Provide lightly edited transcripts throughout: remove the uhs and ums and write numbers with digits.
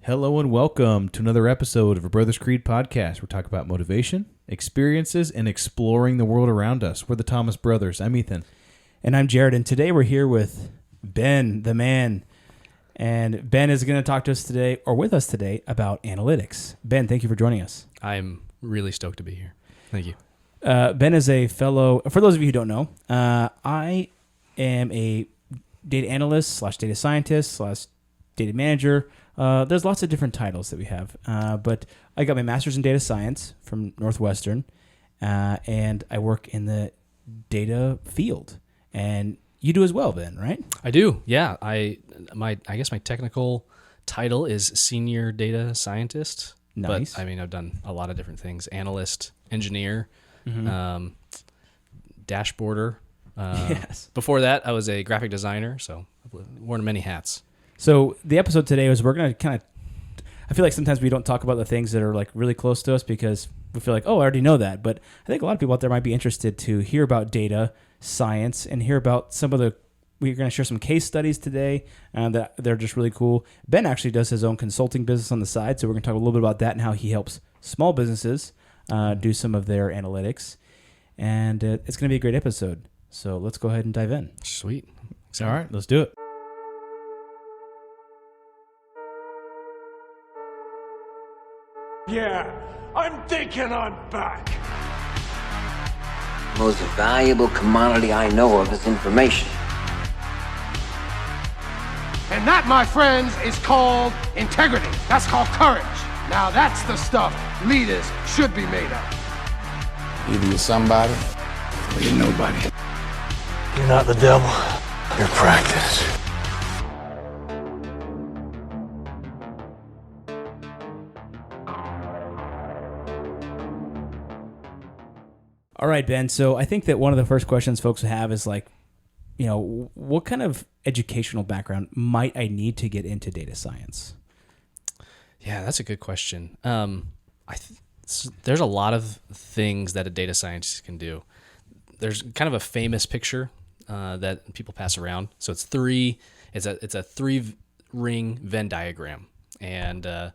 Hello and welcome to another episode of a Brothers Creed podcast. We talk about motivation, experiences, and exploring the world around us. We're the Thomas Brothers. I'm Ethan. And I'm Jared, and today we're here with Ben, the man. And Ben is going to talk to us today, or with us today, about analytics. Ben, thank you for joining us. I'm really stoked to be here. Thank you. Ben is a fellow, for those of you who don't know, I am a data analyst / data scientist / data manager. There's lots of different titles that we have, but I got my master's in data science from Northwestern, and I work in the data field. And you do as well, Ben, right? I do. Yeah. I guess my technical title is senior data scientist. Nice. But I mean, I've done a lot of different things: analyst, engineer, dashboarder. Yes. Before that, I was a graphic designer, so I've worn many hats. So the episode today is we're going to kind of, I feel like sometimes we don't talk about the things that are like really close to us because we feel like, oh, I already know that. But I think a lot of people out there might be interested to hear about data science and hear about some of the, we're going to share some case studies today that they're just really cool. Ben actually does his own consulting business on the side. So we're going to talk a little bit about that and how he helps small businesses do some of their analytics. And it's going to be a great episode. So let's go ahead and dive in. Sweet. All right, let's do it. Yeah, I'm thinking I'm back. Most valuable commodity I know of is information. And that, my friends, is called integrity. That's called courage. Now that's the stuff leaders should be made of. Either you're somebody or you're nobody. You're not the devil. You're practice. All right, Ben. So I think that one of the first questions folks have is like, you know, what kind of educational background might I need to get into data science? Yeah, that's a good question. There's a lot of things that a data scientist can do. There's kind of a famous picture that people pass around. So it's a three-ring Venn diagram, and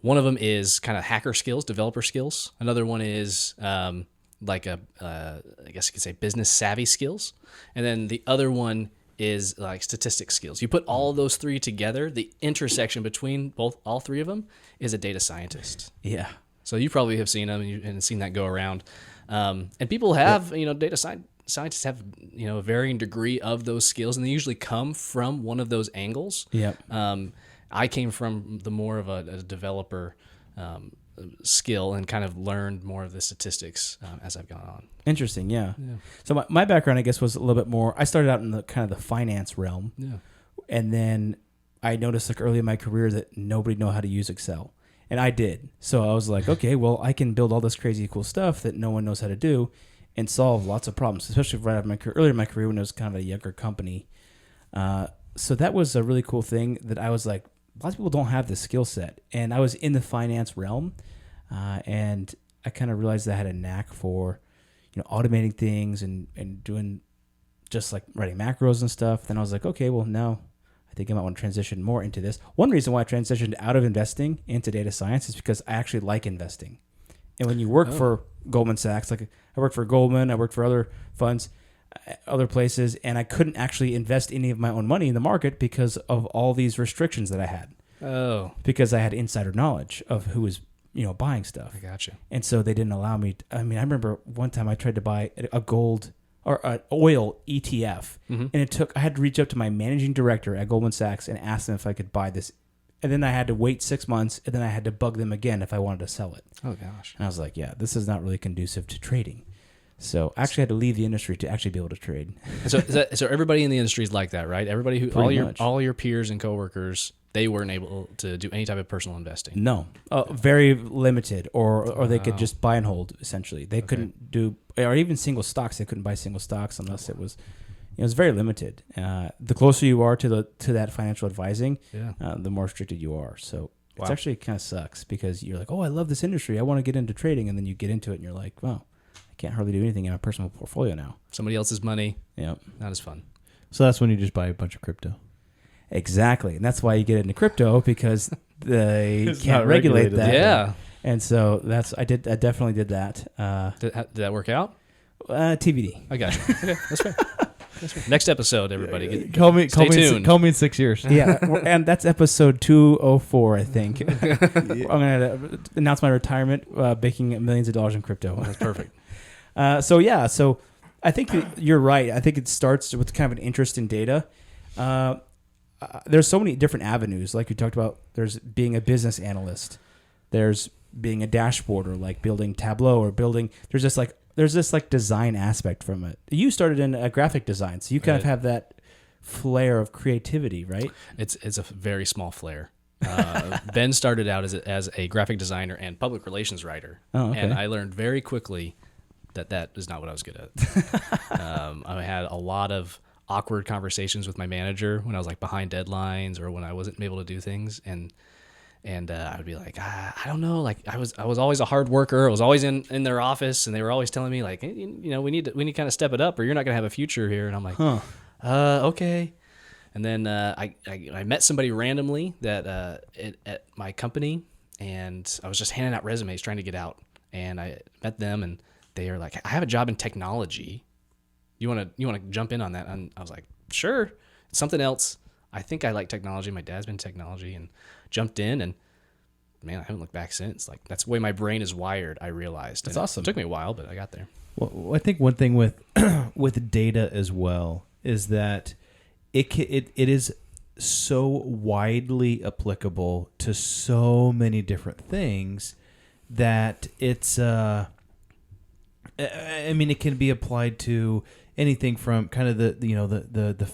one of them is kind of hacker skills, developer skills. Another one is I guess you could say business savvy skills, and then the other one is like statistics skills. You put all of those three together, the intersection between all three of them is a data scientist. Yeah. So you probably have seen them and seen that go around. And people have, data scientists have, a varying degree of those skills, and they usually come from one of those angles. Yep. I came from the more of a developer skill and kind of learned more of the statistics as I've gone on. Interesting. Yeah. So my background, I guess, was a little bit more, I started out in the kind of the finance realm. Yeah. And then I noticed like early in my career that nobody knew how to use Excel. And I did. So I was like, okay, well, I can build all this crazy cool stuff that no one knows how to do and solve lots of problems, especially right after earlier in my career when it was kind of a younger company. So that was a really cool thing that I was like, lots of people don't have this skill set. And I was in the finance realm, and I kind of realized that I had a knack for, automating things and doing just like writing macros and stuff. Then I was like, okay, well, now I think I might want to transition more into this. One reason why I transitioned out of investing into data science is because I actually like investing. And when you work for Goldman Sachs, like I worked for Goldman, I worked for other funds, other places, and I couldn't actually invest any of my own money in the market because of all these restrictions that I had. Oh. Because I had insider knowledge of who was, buying stuff. I gotcha. And so they didn't allow me. I remember one time I tried to buy a gold or an oil ETF, and I had to reach out to my managing director at Goldman Sachs and ask them if I could buy this. And then I had to wait 6 months, and then I had to bug them again if I wanted to sell it. Oh, gosh. And I was like, yeah, this is not really conducive to trading. So I actually had to leave the industry to actually be able to trade. So everybody in the industry is like that, right? Everybody all your peers and coworkers, they weren't able to do any type of personal investing. No, very limited, or they could just buy and hold. Essentially, they couldn't do, or even single stocks. They couldn't buy single stocks unless it was very limited. The closer you are to that financial advising, the more restricted you are. So it's actually kind of sucks because you're like, oh, I love this industry. I want to get into trading, and then you get into it, and you're like, wow. Can't hardly do anything in my personal portfolio now. Somebody else's money. Yep. Not as fun. So that's when you just buy a bunch of crypto. Exactly. And that's why you get into crypto, because they It's can't not regulate regulated. that. Yeah. And so I definitely did that. Did that work out? TBD. I got you. Okay, that's fair. Next episode, everybody. Call me tuned. call me in 6 years. Yeah, and that's episode 204, I think. I'm gonna announce my retirement, making millions of dollars in crypto. That's perfect. So I think that you're right. I think it starts with kind of an interest in data. There's so many different avenues, like you talked about. There's being a business analyst. There's being a dashboarder, like building Tableau or building. There's this design aspect from it. You started in graphic design, so you kind of have that flair of creativity, right? It's a very small flair. Ben started out as a graphic designer and public relations writer, and I learned very quickly that is not what I was good at. I had a lot of awkward conversations with my manager when I was like behind deadlines or when I wasn't able to do things, and I would be like, I don't know, like I was always a hard worker. I was always in their office, and they were always telling me like, hey, we need to kind of step it up, or you're not gonna have a future here. And I'm like, okay. And then I met somebody randomly that at my company, and I was just handing out resumes trying to get out, and I met them, and they are like, I have a job in technology. You want to jump in on that? And I was like, sure. It's something else. I think I like technology. My dad's been in technology, and jumped in, and man, I haven't looked back since. Like, that's the way my brain is wired, I realized. That's and awesome. It took me a while, but I got there. Well, I think one thing with with data as well is that it is so widely applicable to so many different things that it's I mean, it can be applied to anything from kind of the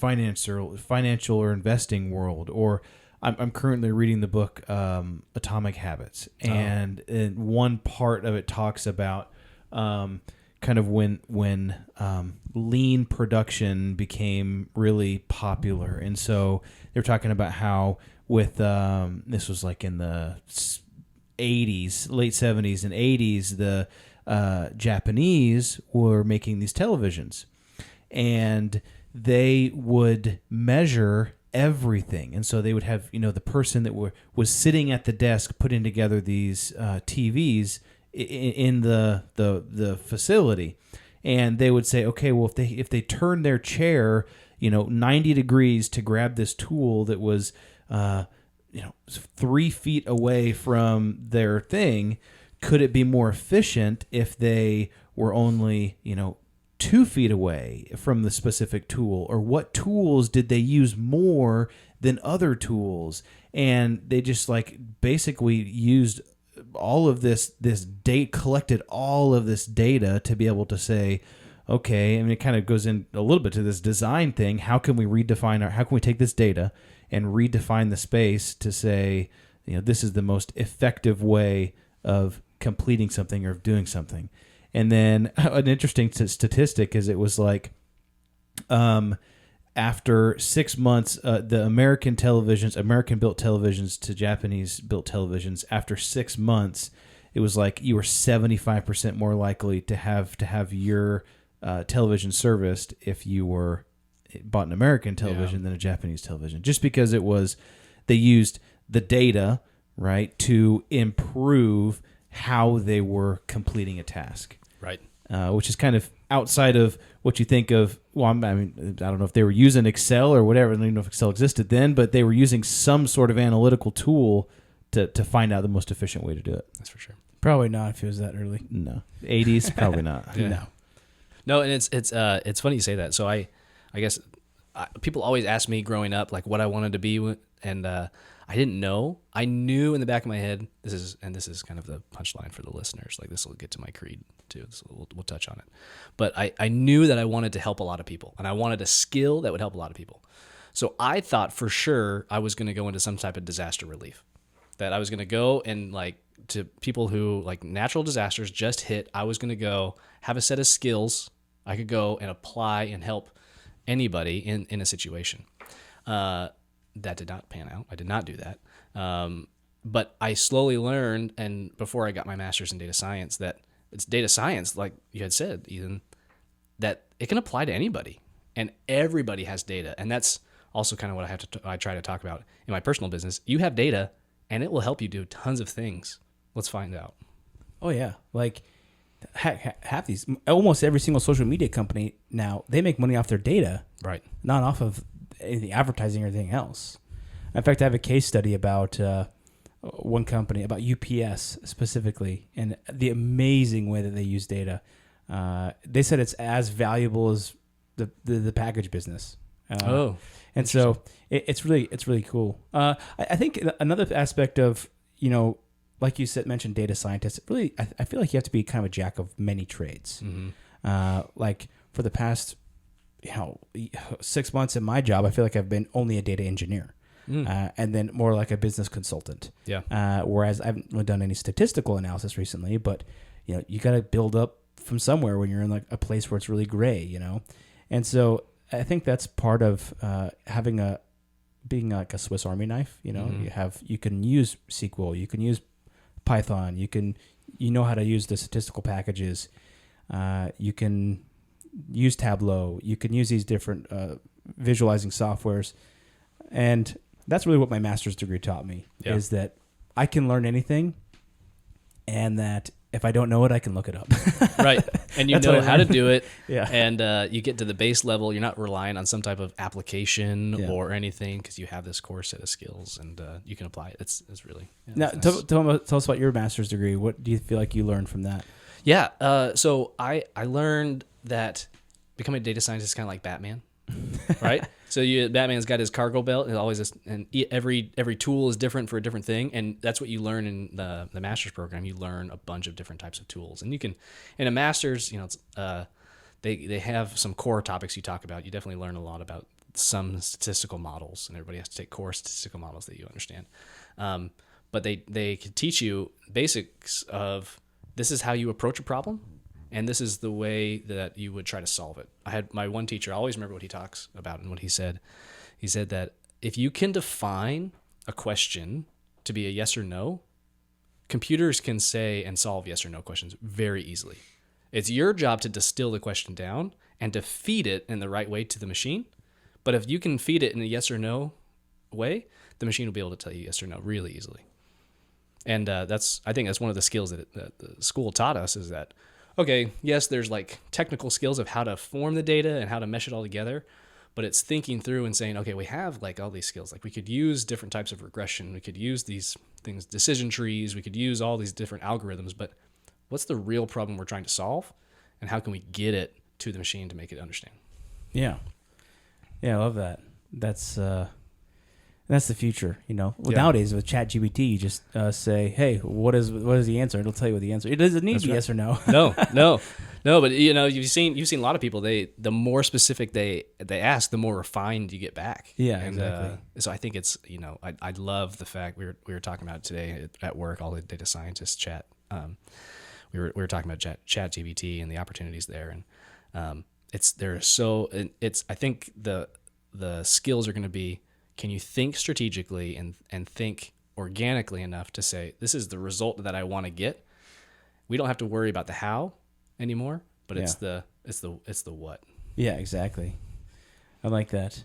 financial or investing world. Or I'm currently reading the book Atomic Habits, and one part of it talks about kind of when lean production became really popular. And so they're talking about how with this was like in the 80s, late 70s and 80s, the Japanese were making these televisions, and they would measure everything. And so they would have, the person that was sitting at the desk putting together these TVs in the facility, and they would say, okay, well, if they turn their chair 90 degrees to grab this tool that was 3 feet away from their thing, could it be more efficient if they were only 2 feet away from the specific tool? Or what tools did they use more than other tools? And they just basically used all of this data, collected all of this data to be able to say, okay, I mean, it kind of goes in a little bit to this design thing. How can we how can we take this data and redefine the space to say, this is the most effective way of completing something or of doing something? And then an interesting statistic is it was like, after 6 months, the American-built televisions to Japanese-built televisions, after 6 months, it was like you were 75% more likely to have your television serviced if you bought an American television than a Japanese television, just because they used the data, right, to improve how they were completing a task. Right. Which is kind of outside of what you think of. Well, I mean, I don't know if they were using Excel or whatever. I don't even know if Excel existed then, but they were using some sort of analytical tool to find out the most efficient way to do it. That's for sure. Probably not if it was that early. No, 80s probably not. Yeah. No, and it's funny you say that. So I guess people always ask me growing up like what I wanted to be, and I didn't know. I knew in the back of my head, this is kind of the punchline for the listeners. Like, this will get to my creed too. We'll touch on it. But I knew that I wanted to help a lot of people, and I wanted a skill that would help a lot of people. So I thought for sure I was going to go into some type of disaster relief. That I was going to go and to people who natural disasters just hit. I was going to go have a set of skills I could go and apply and help anybody in a situation. That did not pan out. I did not do that. But I slowly learned, and before I got my master's in data science, that it's data science, like you had said, Ethan, that it can apply to anybody, and everybody has data. And that's also kind of what I try to talk about in my personal business. You have data, and it will help you do tons of things. Let's find out. Oh yeah, like half these, almost every single social media company now, they make money off their data, Right. not off of anything advertising or anything else. In fact, I have a case study about one company, about UPS specifically, and the amazing way that they use data. They said it's as valuable as the package business. And so it's really cool. I think another aspect of, like you said, mentioned data scientists. Really, I feel like you have to be kind of a jack of many trades. Like for the past 6 months in my job, I feel like I've been only a data engineer. And then more like a business consultant. Yeah. Whereas I haven't really done any statistical analysis recently, but you got to build up from somewhere when you're in like a place where it's really gray, And so I think that's part of being like a Swiss Army knife. You can use SQL, you can use Python, you know how to use the statistical packages, you can use Tableau, you can use these different visualizing softwares, and that's really what my master's degree taught me, is that I can learn anything, and that if I don't know it, I can look it up. Right. And you know how to do it. Yeah. And you get to the base level. You're not relying on some type of application or anything, because you have this core set of skills and you can apply it. It's really... Now, tell us about your master's degree. What do you feel like you learned from that? Yeah. So I learned that becoming a data scientist is kind of like Batman. Right? So Batman's got his cargo belt, and every tool is different for a different thing, and that's what you learn in the master's program. You learn a bunch of different types of tools, and you can, in a master's, it's, they have some core topics you talk about. You definitely learn a lot about some statistical models, and everybody has to take core statistical models that you understand. But they can teach you basics of, this is how you approach a problem, and this is the way that you would try to solve it. I had my one teacher, I always remember what he talks about and what he said. He said that if you can define a question to be a yes or no, computers can say and solve yes or no questions very easily. It's your job to distill the question down and to feed it in the right way to the machine. But if you can feed it in a yes or no way, the machine will be able to tell you yes or no really easily. And I think that's one of the skills that the school taught us, is that, okay, yes, there's like technical skills of how to form the data and how to mesh it all together, but it's thinking through and saying, okay, we have like all these skills. Like we could use different types of regression. We could use these things, decision trees. We could use all these different algorithms, but what's the real problem we're trying to solve, and how can we get it to the machine to make it understand? Yeah. Yeah, I love that. That's the future, Nowadays with ChatGPT, you just say, "Hey, what is the answer?" It'll tell you what the answer. It doesn't need to be yes or no. No. But you've seen a lot of people. The more specific they ask, the more refined you get back. Yeah, and, exactly. So I think it's I love the fact we were talking about it today at work. All the data scientists chat. We were talking about ChatGPT and the opportunities there, and I think the skills are going to be, can you think strategically and think organically enough to say, this is the result that I want to get? We don't have to worry about the how anymore, but it's the what. Yeah, exactly. I like that.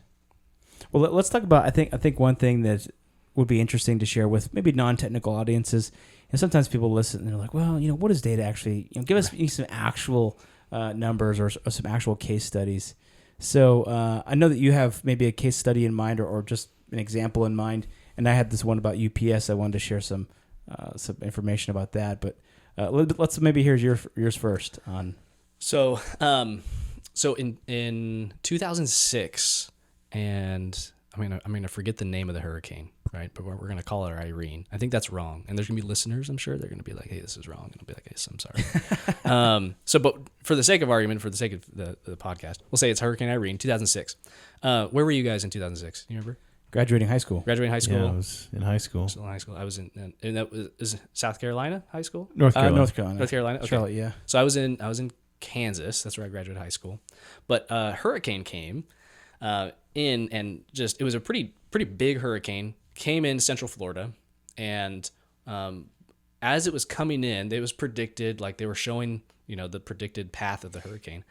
Well, let's talk about, I think one thing that would be interesting to share with maybe non-technical audiences, and sometimes people listen and they're like, well, what is data actually? Give us some actual numbers or some actual case studies. So I know that you have maybe a case study in mind or just an example in mind, and I had this one about UPS. I wanted to share some information about that, but let's maybe hear yours first. So in 2006, and I'm gonna forget the name of the hurricane, right? But we're gonna call it Irene. I think that's wrong, and there's gonna be listeners. I'm sure they're gonna be like, "Hey, this is wrong," and I'll be like, "Yes, I'm sorry." But for the sake of argument, for the sake of the podcast, we'll say it's Hurricane Irene, 2006. Where were you guys in 2006? You remember? Graduating high school. Yeah, I was in high school. Still in high school. I was in that was South Carolina high school. North Carolina. North Carolina. Okay. Charlotte. Yeah. So I was in Kansas. That's where I graduated high school. But a hurricane came in, and just, it was a pretty big hurricane. Came in Central Florida, and as it was coming in, it was predicted, like they were showing, the predicted path of the hurricane.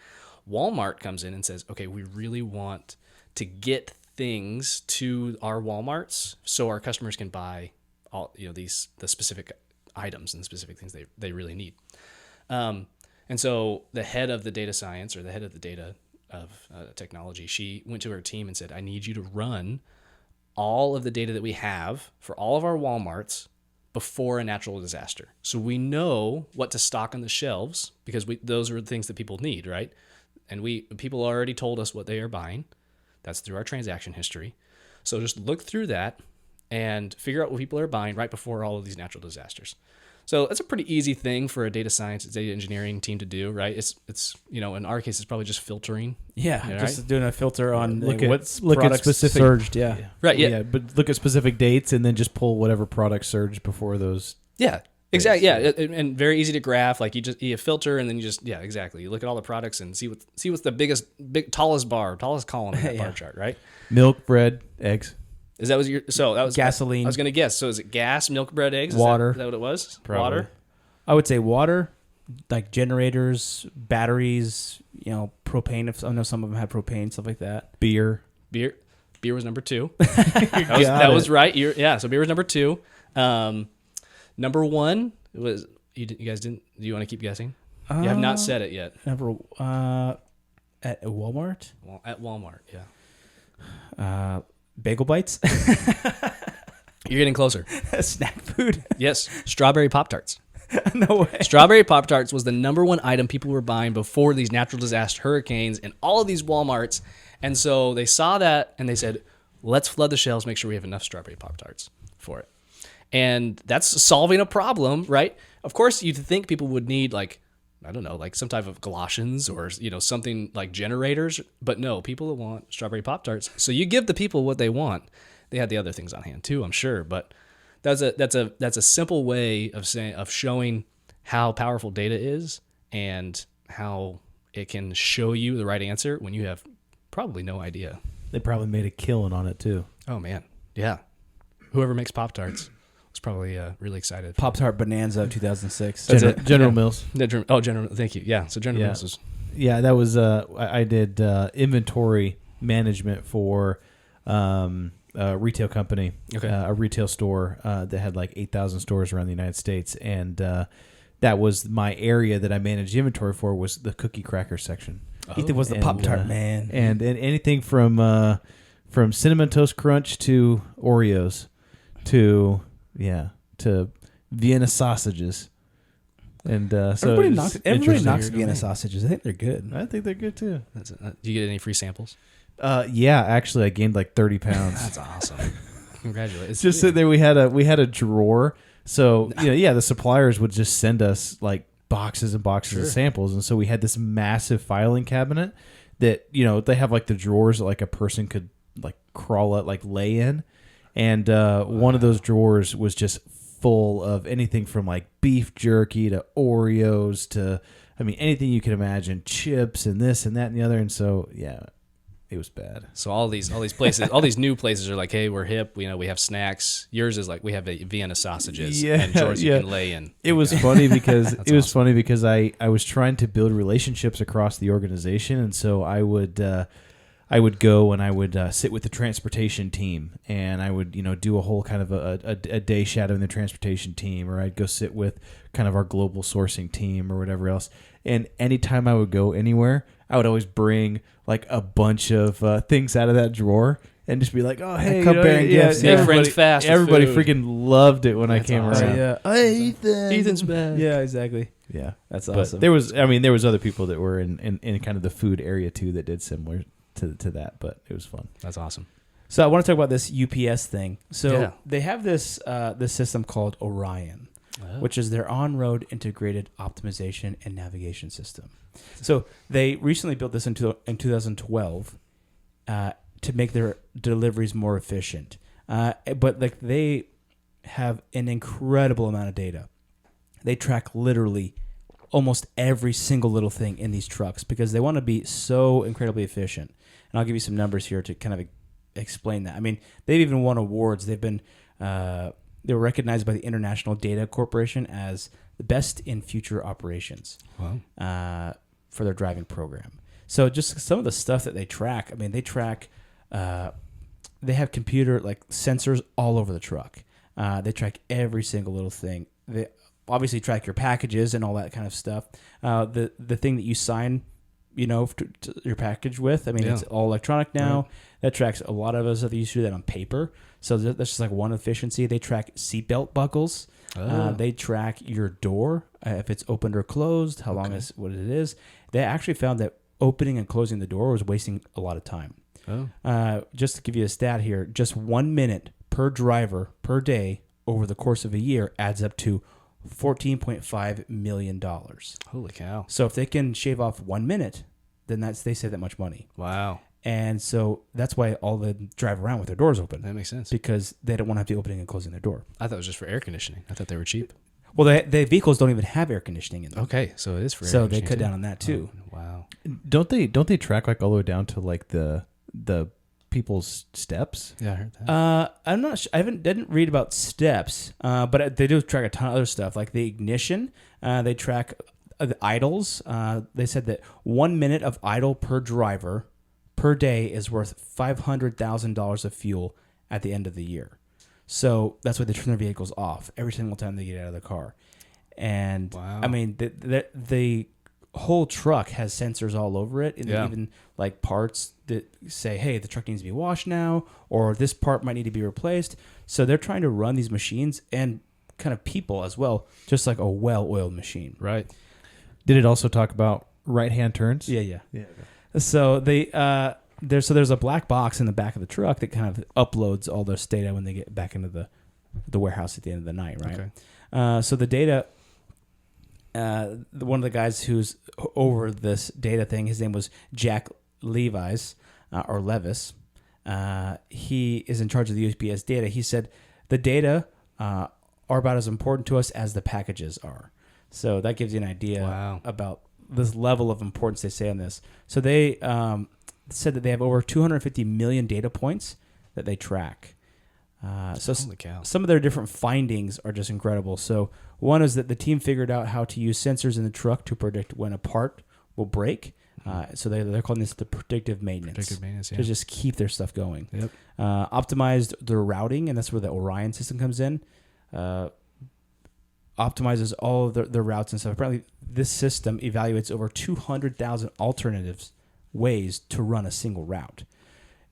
Walmart comes in and says, okay, we really want to get things to our Walmarts so our customers can buy all the specific items and specific things they really need. And so the head of the data science, or the head of the data of technology, she went to her team and said, I need you to run all of the data that we have for all of our Walmarts before a natural disaster. So we know what to stock on the shelves, because those are the things that people need, right? And people already told us what they are buying. That's through our transaction history. So just look through that and figure out what people are buying right before all of these natural disasters. So that's a pretty easy thing for a data science, data engineering team to do, right? It's in our case, it's probably just filtering. Yeah, right? just doing a filter on Look what's at products specific surged. Yeah. Right. Yeah. But look at specific dates and then just pull whatever product surged before those. Yeah. Exactly. Yeah, and very easy to graph. Like you filter, and then exactly. You look at all the products and see what's the tallest column in that bar chart, right? Milk, bread, eggs. Is that was gasoline? I was gonna guess. So is it gas, milk, bread, eggs, water? Is that what it was? Probably. Water. I would say water, like generators, batteries. Propane. If I know some of them have propane, stuff like that. Beer. Beer was number 2. that was right. So beer was number 2. Number 1 was you guys didn't. Do you want to keep guessing? You have not said it yet. Never. At Walmart. Well, at Walmart, yeah. Bagel bites. You're getting closer. Snack food. Yes, strawberry Pop-Tarts. No way. Strawberry Pop-Tarts was the number 1 item people were buying before these natural disaster hurricanes and all of these Walmarts. And so they saw that and they said, let's flood the shelves, make sure we have enough strawberry Pop-Tarts for it. And that's solving a problem, right? Of course, you'd think people would need some type of galoshes or something like generators, but no, people want strawberry Pop-Tarts. So you give the people what they want. They had the other things on hand too, I'm sure, but that's a simple way of showing how powerful data is and how it can show you the right answer when you have probably no idea. They probably made a killing on it too. Oh man, yeah. Whoever makes Pop-Tarts was probably really excited. Pop-Tart Bonanza of 2006. That's it. General Mills. General. Thank you. Yeah. So General Mills was. Yeah, that was. I did inventory management for a retail company. Okay. A retail store that had like 8,000 stores around the United States, and that was my area that I managed inventory for, was the cookie cracker section. Ethan was the Pop-Tart man, and anything from Cinnamon Toast Crunch to Oreos to Vienna sausages. And so everybody knocks Vienna sausages. I think they're good. I think they're good too. Do you get any free samples? Yeah, actually, I gained like 30 pounds. That's awesome. Congratulations. Just sitting there, we had a drawer. So the suppliers would just send us like boxes and boxes of samples, and so we had this massive filing cabinet that they have like the drawers that like a person could like crawl out, like lay in, and one of those drawers was just full of anything from like beef jerky to Oreos to anything you can imagine, chips and this and that and the other, and so it was bad. So all these places, all these new places are like, hey, we're hip. We have snacks. Yours is like, we have Vienna sausages, and yours you can lay in. It was funny because funny because I was trying to build relationships across the organization, and so I would go and I would sit with the transportation team, and I would do a whole kind of a day shadowing the transportation team, or I'd go sit with kind of our global sourcing team or whatever else. And anytime I would go anywhere, I would always bring like a bunch of things out of that drawer and just be like, "Oh, hey, bearing gifts. Make friends fast. Everybody with food. freaking loved it when I came awesome. around. Yeah. Hey, Ethan. Ethan's back. Yeah, exactly. Yeah, That's but awesome. there was other people that were in kind of the food area too that did similar to that, but it was fun. That's awesome. So I want to talk about this UPS thing. So Yeah. they have this system called Orion, which is their on-road integrated optimization and navigation system. So they recently built this in 2012 to make their deliveries more efficient. But like they have an incredible amount of data. They track literally almost every single little thing in these trucks because they want to be so incredibly efficient. And I'll give you some numbers here to kind of explain that. I mean, they've even won awards. They've been they were recognized by the International Data Corporation as the best in future operations. Wow. For their driving program. So just some of the stuff that they track. I mean, they track. They have computer like sensors all over the truck. They track every single little thing. They obviously track your packages and all that kind of stuff. The thing that you sign, to your package with. I mean, it's all electronic now. Right. That tracks a lot of us that used to do that on paper. So that's just like one efficiency. They track seatbelt buckles. They track your door, if it's opened or closed, how long is what it is. They actually found that opening and closing the door was wasting a lot of time. Just to give you a stat here, just 1 minute per driver per day over the course of a year adds up to $14.5 million. Holy cow. So if they can shave off 1 minute, then they save that much money. Wow. And so that's why all of them drive around with their doors open. That makes sense. Because they don't want to have to be opening and closing their door. I thought it was just for air conditioning. I thought they were cheap. Well, the vehicles don't even have air conditioning in them. Okay, so it is for air conditioning. So conditioning. they cut down on that too. Oh, wow. Don't they track like all the way down to like the people's steps? Yeah, I heard that. I'm not sure. I didn't read about steps, but they do track a ton of other stuff, like the ignition. They track the idles. They said that 1 minute of idle per driver per day is worth $500,000 of fuel at the end of the year. So that's why they turn their vehicles off every single time they get out of the car. And wow. I mean, the whole truck has sensors all over it, and even like parts that say, hey, the truck needs to be washed now, or this part might need to be replaced. So they're trying to run these machines and kind of people as well, just like a well-oiled machine. Right. Did it also talk about right-hand turns? Yeah. So there's a black box in the back of the truck that kind of uploads all this data when they get back into the warehouse at the end of the night, right? Okay. So the data, one of the guys who's over this data thing, his name was Jack Levis. He is in charge of the UPS data. He said the data are about as important to us as the packages are. So that gives you an idea about this level of importance they say on this. So they said that they have over 250 million data points that they track. So some of their different findings are just incredible. So one is that the team figured out how to use sensors in the truck to predict when a part will break. So they're calling this the predictive maintenance. Predictive maintenance, to just keep their stuff going. Yep. Optimized their routing, and that's where the Orion system comes in. Optimizes all of their routes and stuff. Apparently, this system evaluates over 200,000 alternatives ways to run a single route.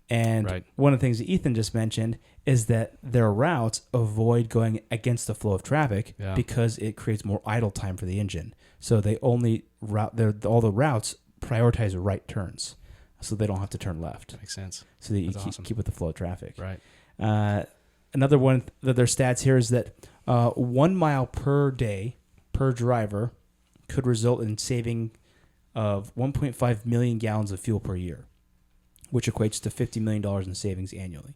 And one of the things that Ethan just mentioned is that their routes avoid going against the flow of traffic because it creates more idle time for the engine. So they only all the routes prioritize right turns, so they don't have to turn left. That makes sense. So that you keep with the flow of traffic. Right. Another one of their stats here is that 1 mile per day per driver could result in saving of 1.5 million gallons of fuel per year, which equates to $50 million in savings annually.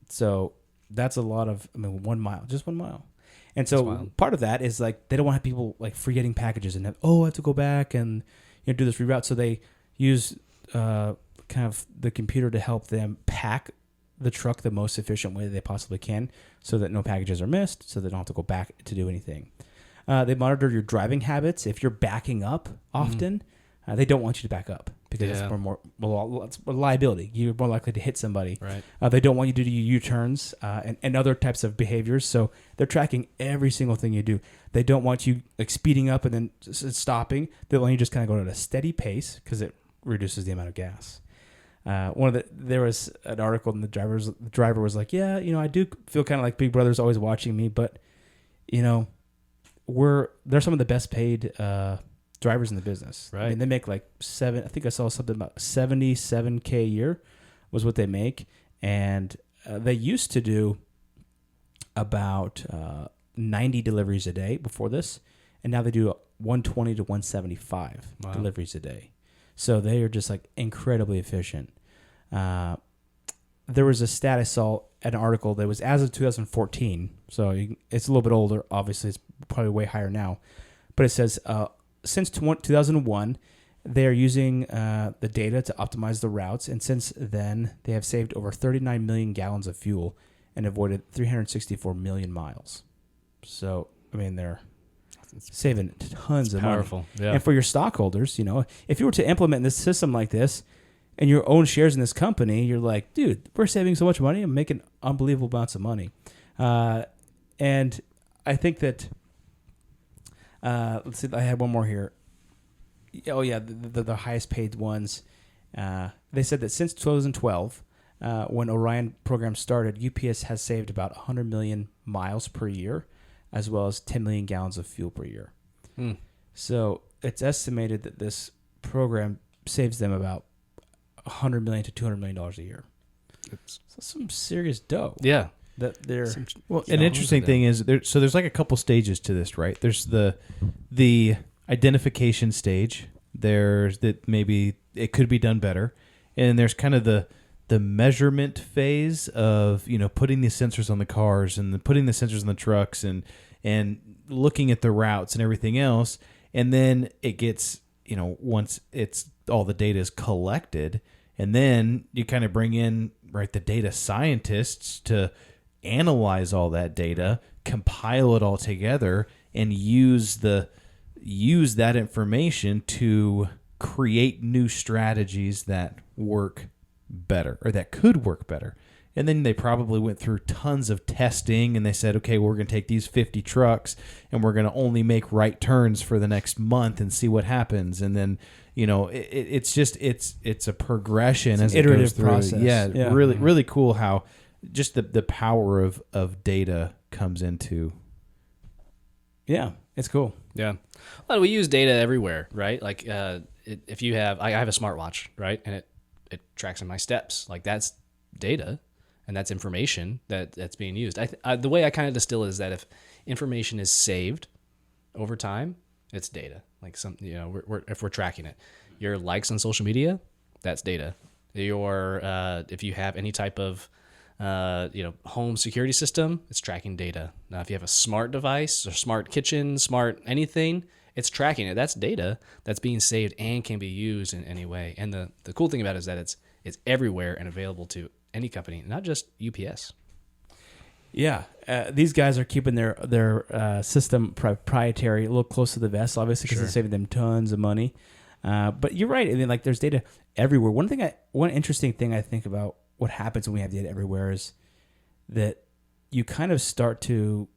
So that's a lot of, 1 mile, just 1 mile. And so part of that is like they don't want to have people like forgetting packages and I have to go back and do this reroute. So they use kind of the computer to help them pack the truck the most efficient way they possibly can, so that no packages are missed, so they don't have to go back to do anything. They monitor your driving habits. If you're backing up often, they don't want you to back up because it's more liability. You're more likely to hit somebody. Right. They don't want you to do U-turns and other types of behaviors. So they're tracking every single thing you do. They don't want you like speeding up and then stopping. They want you just kind of go at a steady pace because it reduces the amount of gas. There was an article and the driver was like, I do feel kind of like Big Brother's always watching me, but they're some of the best paid drivers in the business. Right. I mean, they make like I think I saw something about $77K a year was what they make. And they used to do about 90 deliveries a day before this. And now they do 120 to 175 deliveries a day. So they are just like incredibly efficient. There was a stat I saw, an article that was as of 2014. So it's a little bit older. Obviously, it's probably way higher now. But it says since 2001, they are using the data to optimize the routes. And since then, they have saved over 39 million gallons of fuel and avoided 364 million miles. So, they're saving tons of powerful money. Yeah. And for your stockholders, if you were to implement this system like this and you own shares in this company, you're like, dude, we're saving so much money and making unbelievable amounts of money. And I think that, let's see, I had one more here. Oh, yeah, the highest paid ones. They said that since 2012, when Orion program started, UPS has saved about 100 million miles per year, as well as 10 million gallons of fuel per year. So it's estimated that this program saves them about $100 million to $200 million a year. So some serious dough. Yeah. That they're an interesting thing is there's like a couple stages to this, right? There's the identification stage. There's that maybe it could be done better, and there's kind of the measurement phase of putting these sensors on the cars and putting the sensors on the trucks and looking at the routes and everything else, and then it gets once it's all the data is collected, and then you kind of bring in the data scientists to analyze all that data, compile it all together, and use that information to create new strategies that work better or that could work better. And then they probably went through tons of testing and they said, okay, we're going to take these 50 trucks and we're going to only make right turns for the next month and see what happens. And then, it's a progression as it goes through. Process. Yeah. Really, really cool how just the power of data comes into. Yeah, it's cool. Yeah. Well, we use data everywhere, right? Like if you have, I have a smartwatch, right? And it tracks in my steps. Like that's data and that's information that's being used. The way I kind of distill it is that if information is saved over time, it's data. Like if we're tracking it, your likes on social media, that's data. If you have any type of home security system, it's tracking data. Now, if you have a smart device or smart kitchen, smart anything, it's tracking it. That's data that's being saved and can be used in any way. And the cool thing about it is that it's everywhere and available to any company, not just UPS. Yeah, these guys are keeping their system proprietary, a little close to the vest, obviously, because it's saving them tons of money. But you're right. I mean, there's data everywhere. One interesting thing I think about what happens when we have data everywhere is that you kind of start to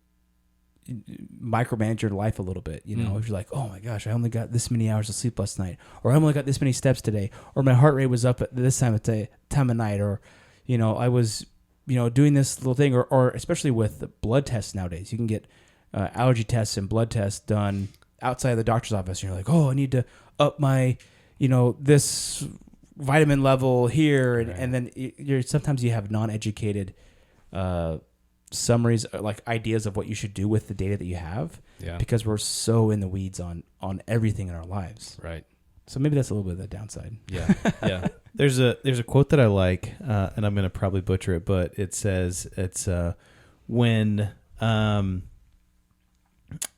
micromanage your life a little bit. If you're like, oh my gosh, I only got this many hours of sleep last night, or I only got this many steps today, or my heart rate was up at this time of night, or I was doing this little thing, or especially with the blood tests nowadays, you can get allergy tests and blood tests done outside of the doctor's office. And you're like, oh, I need to up my this vitamin level here, and then sometimes you have non-educated summaries, like ideas of what you should do with the data that you have, because we're so in the weeds on everything in our lives, right? So maybe that's a little bit of the downside. Yeah. There's a quote that I like, and I'm going to probably butcher it, but it says when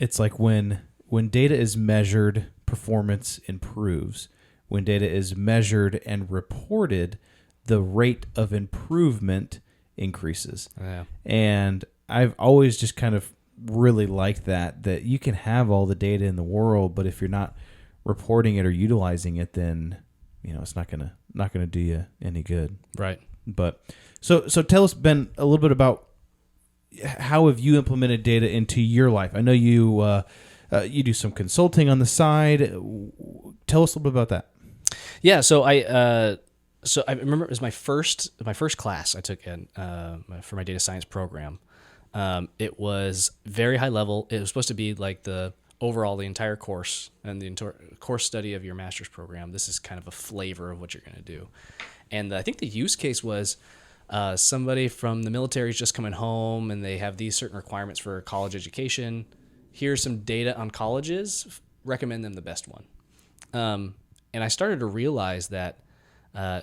data is measured, performance improves. When data is measured and reported, the rate of improvement increases. Yeah. And I've always just kind of really liked that you can have all the data in the world, but if you're not reporting it or utilizing it, then it's not gonna do you any good. Right. But so tell us, Ben, a little bit about how have you implemented data into your life? I know you do some consulting on the side. Tell us a little bit about that. Yeah, so I remember it was my first class I took for my data science program. It was very high level. It was supposed to be like the entire course and the entire course study of your master's program. This is kind of a flavor of what you're going to do. And I think the use case was somebody from the military is just coming home and they have these certain requirements for college education. Here's some data on colleges. Recommend them the best one. And I started to realize that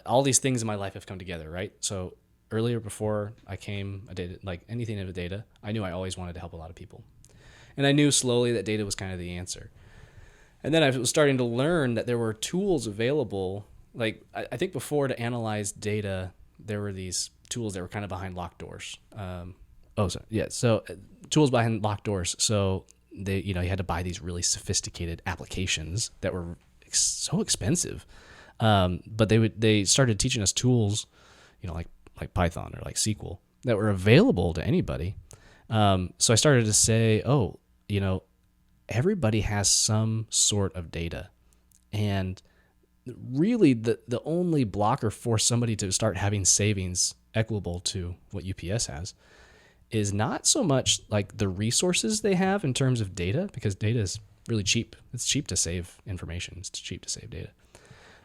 all these things in my life have come together, right? So earlier, before I did like anything of data, I knew I always wanted to help a lot of people. And I knew slowly that data was kind of the answer. And then I was starting to learn that there were tools available. Like I think before, to analyze data, there were these tools that were kind of behind locked doors. So tools behind locked doors. So you had to buy these really sophisticated applications that were so expensive. But they started teaching us tools, like Python or like SQL, that were available to anybody. So I started to say, oh, everybody has some sort of data. And really the only blocker for somebody to start having savings equitable to what UPS has is not so much like the resources they have in terms of data, because data is really cheap. It's cheap to save information. It's cheap to save data.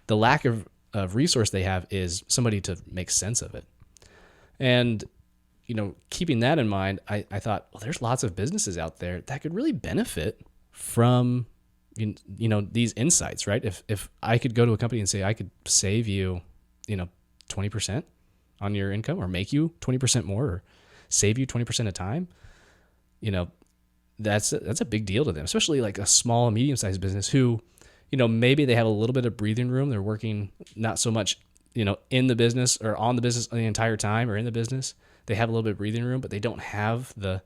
The lack of resource they have is somebody to make sense of it. And, keeping that in mind, I thought, well, there's lots of businesses out there that could really benefit from, these insights, right? If I could go to a company and say, I could save you, 20% on your income, or make you 20% more, or save you 20% of time, that's a big deal to them, especially like a small and medium-sized business who, maybe they have a little bit of breathing room. They're working not so much, in the business or on the business the entire time, or in the business. They have a little bit of breathing room, but they don't have the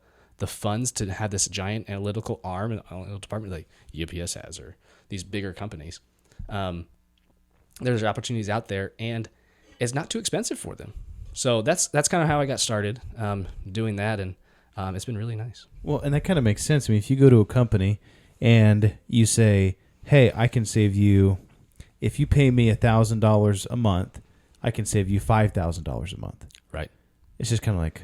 funds to have this giant analytical arm and analytical department like UPS has, or these bigger companies. There's opportunities out there, and it's not too expensive for them. So that's kind of how I got started doing that, and it's been really nice. Well, and that kind of makes sense. I mean, if you go to a company and you say, hey, I can save you, if you pay me $1,000 a month, I can save you $5,000 a month. Right. It's just kind of like,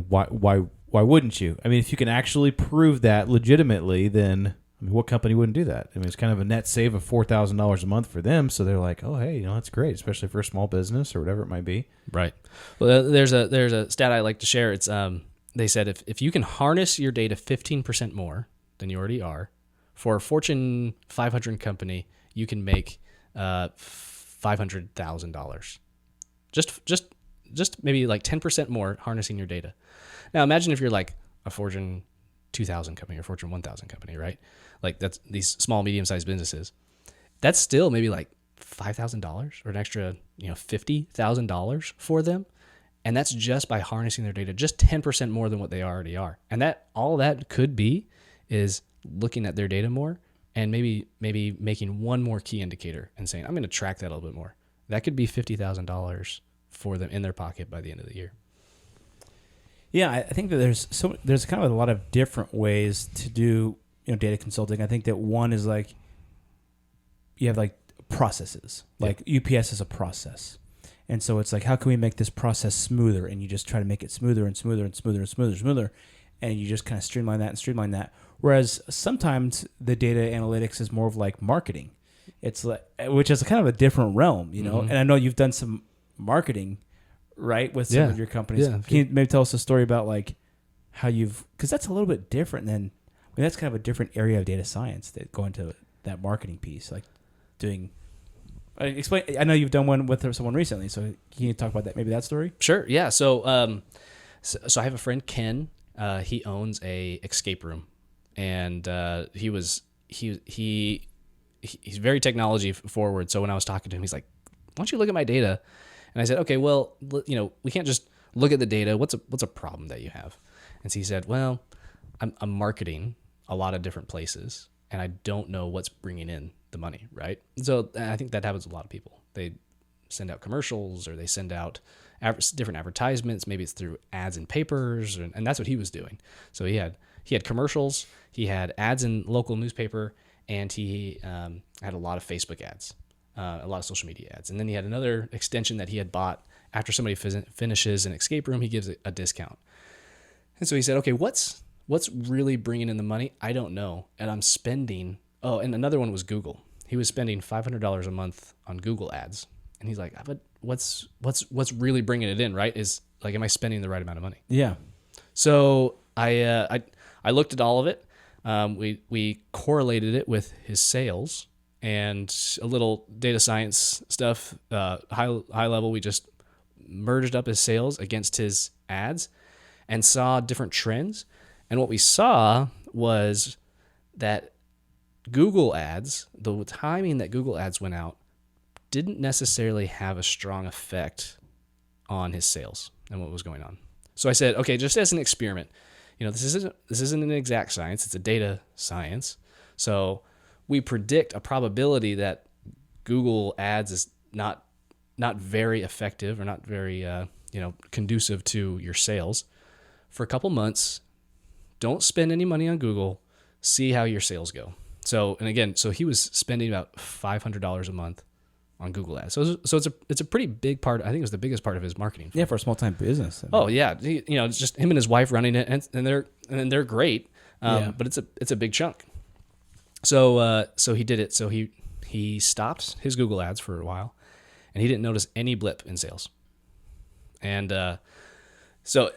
why wouldn't you? I mean, if you can actually prove that legitimately, then what company wouldn't do that? I mean, it's kind of a net save of $4,000 a month for them. So they're like, oh, hey, that's great, especially for a small business or whatever it might be. Right. Well, there's a stat I like to share. It's they said if you can harness your data 15% more than you already are, for a Fortune 500 company, you can make $500,000. Just maybe like 10% more harnessing your data. Now imagine if you're like a Fortune 2000 company or Fortune 1000 company, right? Like that's these small, medium-sized businesses. That's still maybe like $5,000 or an extra, $50,000 for them. And that's just by harnessing their data, just 10% more than what they already are. And that all that could be is looking at their data more and maybe making one more key indicator and saying, I'm going to track that a little bit more. That could be $50,000 for them in their pocket by the end of the year. Yeah, I think that there's kind of a lot of different ways to do data consulting. I think that one is like you have like processes. Like UPS is a process. And so it's like, how can we make this process smoother? And you just try to make it smoother and smoother and smoother and smoother and smoother. And you just kind of streamline that and streamline that. Whereas sometimes the data analytics is more of like marketing. It's like, which is kind of a different realm, Mm-hmm. And I know you've done some marketing, right, with some of your companies. Yeah. Can you maybe tell us a story about like how because that's a little bit different than, that's kind of a different area of data science that go into that marketing piece, like doing. Explain. I know you've done one with someone recently, so can you talk about that? Maybe that story. Sure. Yeah. So, so I have a friend, Ken. He owns a escape room, and he's very technology forward. So when I was talking to him, he's like, "Why don't you look at my data?" And I said, "Okay, well, we can't just look at the data. What's a problem that you have?" And so he said, "Well, I'm marketing a lot of different places, and I don't know what's bringing in the money, right?" So I think that happens to a lot of people. They send out commercials, or they send out different advertisements. Maybe it's through ads in papers, and that's what he was doing. So he had commercials, he had ads in local newspaper, and he had a lot of Facebook ads, a lot of social media ads. And then he had another extension that he had bought. After somebody finishes an escape room, he gives a discount. And so he said, okay, what's really bringing in the money? I don't know. And I'm spending, and another one was Google. He was spending $500 a month on Google ads. And he's like, but what's really bringing it in, right? Is like, am I spending the right amount of money? Yeah. So I looked at all of it. We correlated it with his sales and a little data science stuff, high level. We just merged up his sales against his ads and saw different trends. And what we saw was that Google ads, the timing that Google ads went out, didn't necessarily have a strong effect on his sales and what was going on. So I said, okay, just as an experiment, this isn't an exact science, it's a data science. So we predict a probability that Google ads is not very effective or not very conducive to your sales for a couple months. Don't spend any money on Google. See how your sales go. So he was spending about $500 a month on Google Ads. So it's a pretty big part. I think it was the biggest part of his marketing. Yeah, for a small time business. Oh yeah, it's just him and his wife running it, and they're great. But it's a big chunk. So he did it. So he stopped his Google Ads for a while, and he didn't notice any blip in sales. And so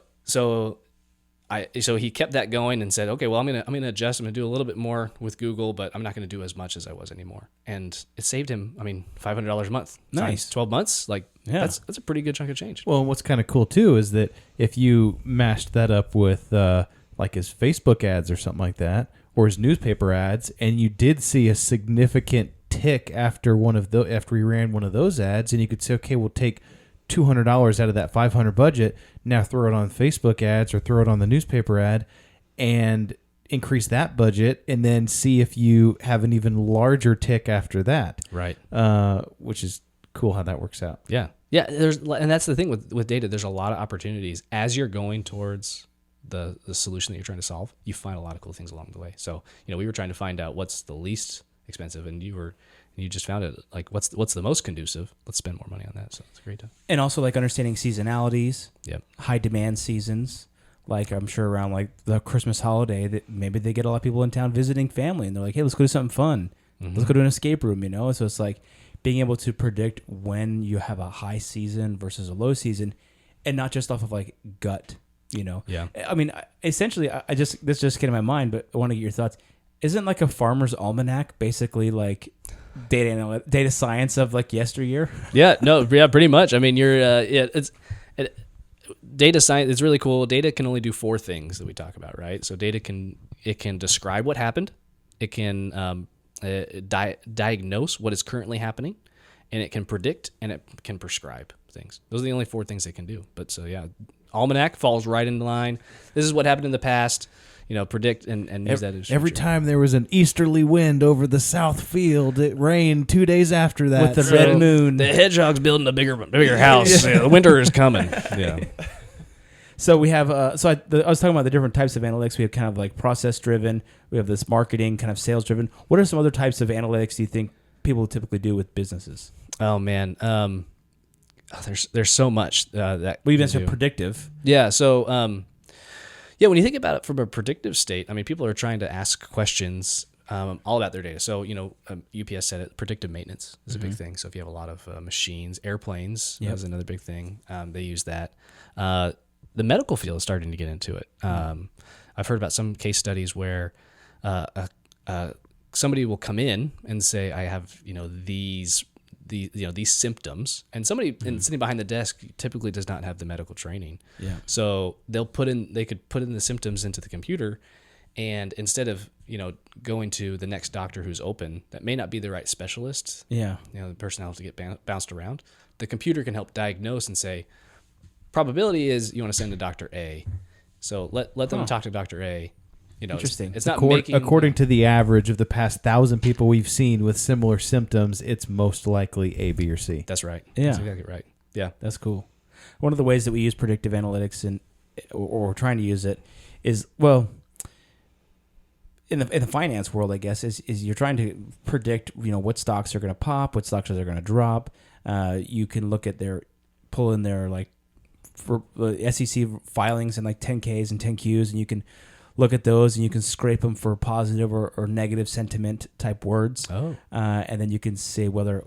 he kept that going and said, okay, well, I'm gonna adjust. I'm gonna do a little bit more with Google, but I'm not gonna do as much as I was anymore. And it saved him, $500 a month. Nice. 12 months, that's a pretty good chunk of change. Well, what's kind of cool too is that if you mashed that up with like his Facebook ads or something like that, or his newspaper ads, and you did see a significant tick after he ran one of those ads, and you could say, okay, we'll take $200 out of that $500 budget, now throw it on Facebook ads or throw it on the newspaper ad and increase that budget, and then see if you have an even larger tick after that. Right. Which is cool how that works out. Yeah. Yeah. And that's the thing with data. There's a lot of opportunities as you're going towards the solution that you're trying to solve. You find a lot of cool things along the way. So, we were trying to find out what's the least expensive, and you just found it, like what's the most conducive. Let's spend more money on that. So it's great to. And also like understanding seasonalities, yep, high demand seasons. Like I'm sure around like the Christmas holiday that maybe they get a lot of people in town visiting family, and they're like, hey, let's go do something fun. Mm-hmm. Let's go to an escape room, So it's like being able to predict when you have a high season versus a low season, and not just off of like gut, Yeah. Essentially, this just came to my mind, but I want to get your thoughts. Isn't like a farmer's almanac basically like data science of like yesteryear? Yeah, no, yeah, pretty much. Data science. It's really cool. Data can only do 4 things that we talk about, right? So data can describe what happened, it can diagnose what is currently happening, and it can predict, and it can prescribe things. Those are the only 4 things it can do. But so yeah, almanac falls right in line. This is what happened in the past. Predict and use that as every time there was an easterly wind over the south field, it rained 2 days after that. With the red moon. The hedgehog's building a bigger house. Yeah, the winter is coming. Yeah. So we have, I was talking about the different types of analytics. We have kind of like process driven. We have this marketing, kind of sales driven. What are some other types of analytics do you think people typically do with businesses? Oh man. There's so much that we mentioned predictive. Yeah. So, when you think about it from a predictive state, people are trying to ask questions all about their data. So, UPS said it, predictive maintenance is a big thing. So if you have a lot of machines, airplanes, is another big thing. They use that. The medical field is starting to get into it. I've heard about some case studies where somebody will come in and say, I have, these symptoms, and somebody sitting behind the desk typically does not have the medical training. Yeah. So they could put in the symptoms into the computer, and instead of, going to the next doctor who's open, that may not be the right specialist. Yeah. The person has to get bounced around. The computer can help diagnose and say, probability is you want to send to Dr. A. So let them talk to Dr. A. Interesting. It's not according to the average of the past 1,000 people we've seen with similar symptoms, it's most likely A, B, or C. That's right. Yeah. That's exactly right. Yeah. That's cool. One of the ways that we use predictive analytics or we're trying to use it is, well, in the finance world, I guess, is you're trying to predict, what stocks are going to pop, what stocks are going to drop. You can look at pull in their like for SEC filings and like 10Ks and 10Qs, and you can look at those and you can scrape them for positive or negative sentiment type words. Oh. And then you can say whether,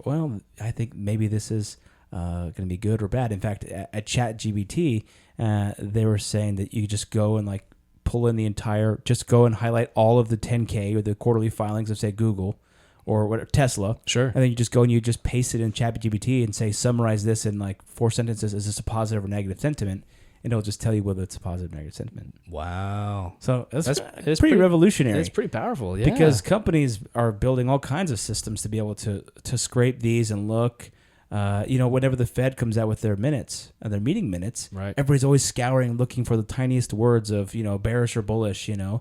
I think maybe this is going to be good or bad. In fact, at ChatGPT, they were saying that you just go and like pull in just go and highlight all of the 10K or the quarterly filings of say Google or what Tesla. Sure. And then you just go and you just paste it in ChatGPT and say, summarize this in like 4 sentences. Is this a positive or negative sentiment? And it'll just tell you whether it's a positive or negative sentiment. Wow. So it's pretty revolutionary. It's pretty powerful, yeah. Because companies are building all kinds of systems to be able to scrape these and look. Whenever the Fed comes out with their minutes, their meeting minutes, right, everybody's always scouring, looking for the tiniest words of, bearish or bullish, And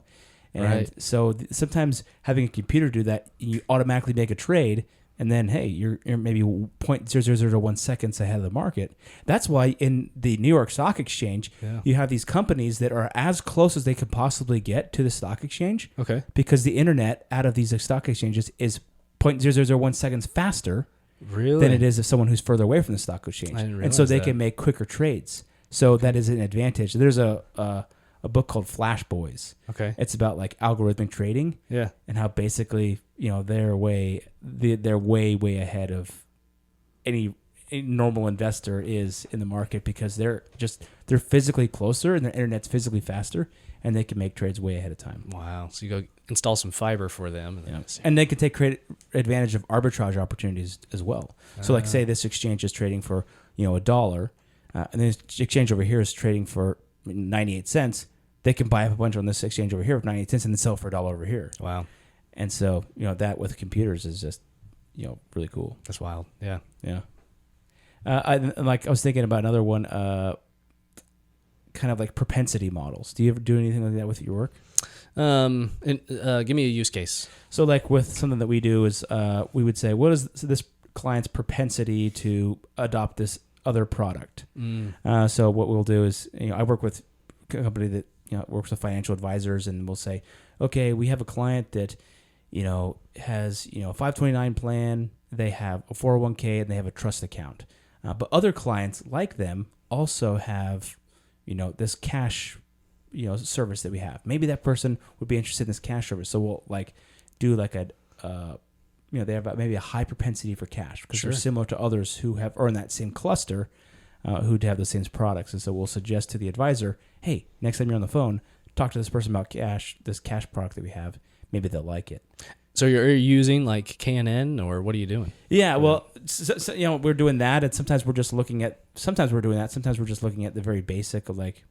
right. so sometimes having a computer do that, you automatically make a trade, and then hey, you're maybe 0.0001 seconds ahead of the market. That's why in the New York Stock Exchange, you have these companies that are as close as they could possibly get to the stock exchange. Okay. Because the internet out of these stock exchanges is 0.0001 seconds faster Really? than it is of someone who's further away from the stock exchange. I didn't And so realize they that. can make quicker trades. So that is an advantage. There's a book called Flash Boys. Okay. It's about like algorithmic trading. Yeah. And how basically, they're way ahead of any normal investor is in the market because they're physically closer and their internet's physically faster and they can make trades way ahead of time. Wow. So you go install some fiber for them. And they can take advantage of arbitrage opportunities as well. So like say this exchange is trading for, $1, and this exchange over here is trading for 98 cents. They can buy up a bunch on this exchange over here for 98 cents and then sell for $1 over here. Wow. And so, that with computers is just, really cool. That's wild. Yeah. Yeah. I was thinking about another one, kind of like propensity models. Do you ever do anything like that with your work? Give me a use case. So like with something that we do is we would say, what is this client's propensity to adopt this other product? So what we'll do is, I work with a company that, works with financial advisors, and we'll say, okay, we have a client that, has, a 529 plan, they have a 401k, and they have a trust account. But other clients like them also have, this cash, service that we have. Maybe that person would be interested in this cash service. So we'll like do like a, they have maybe a high propensity for cash because they're similar to others who have, or in that same cluster, who'd have the same products. And so we'll suggest to the advisor, hey, next time you're on the phone, talk to this person about this cash product that we have. Maybe they'll like it. So you're using like KNN, or what are you doing? Yeah, well, we're doing that, and sometimes we're just looking at. Sometimes we're doing that. Sometimes we're just looking at the very basic of like,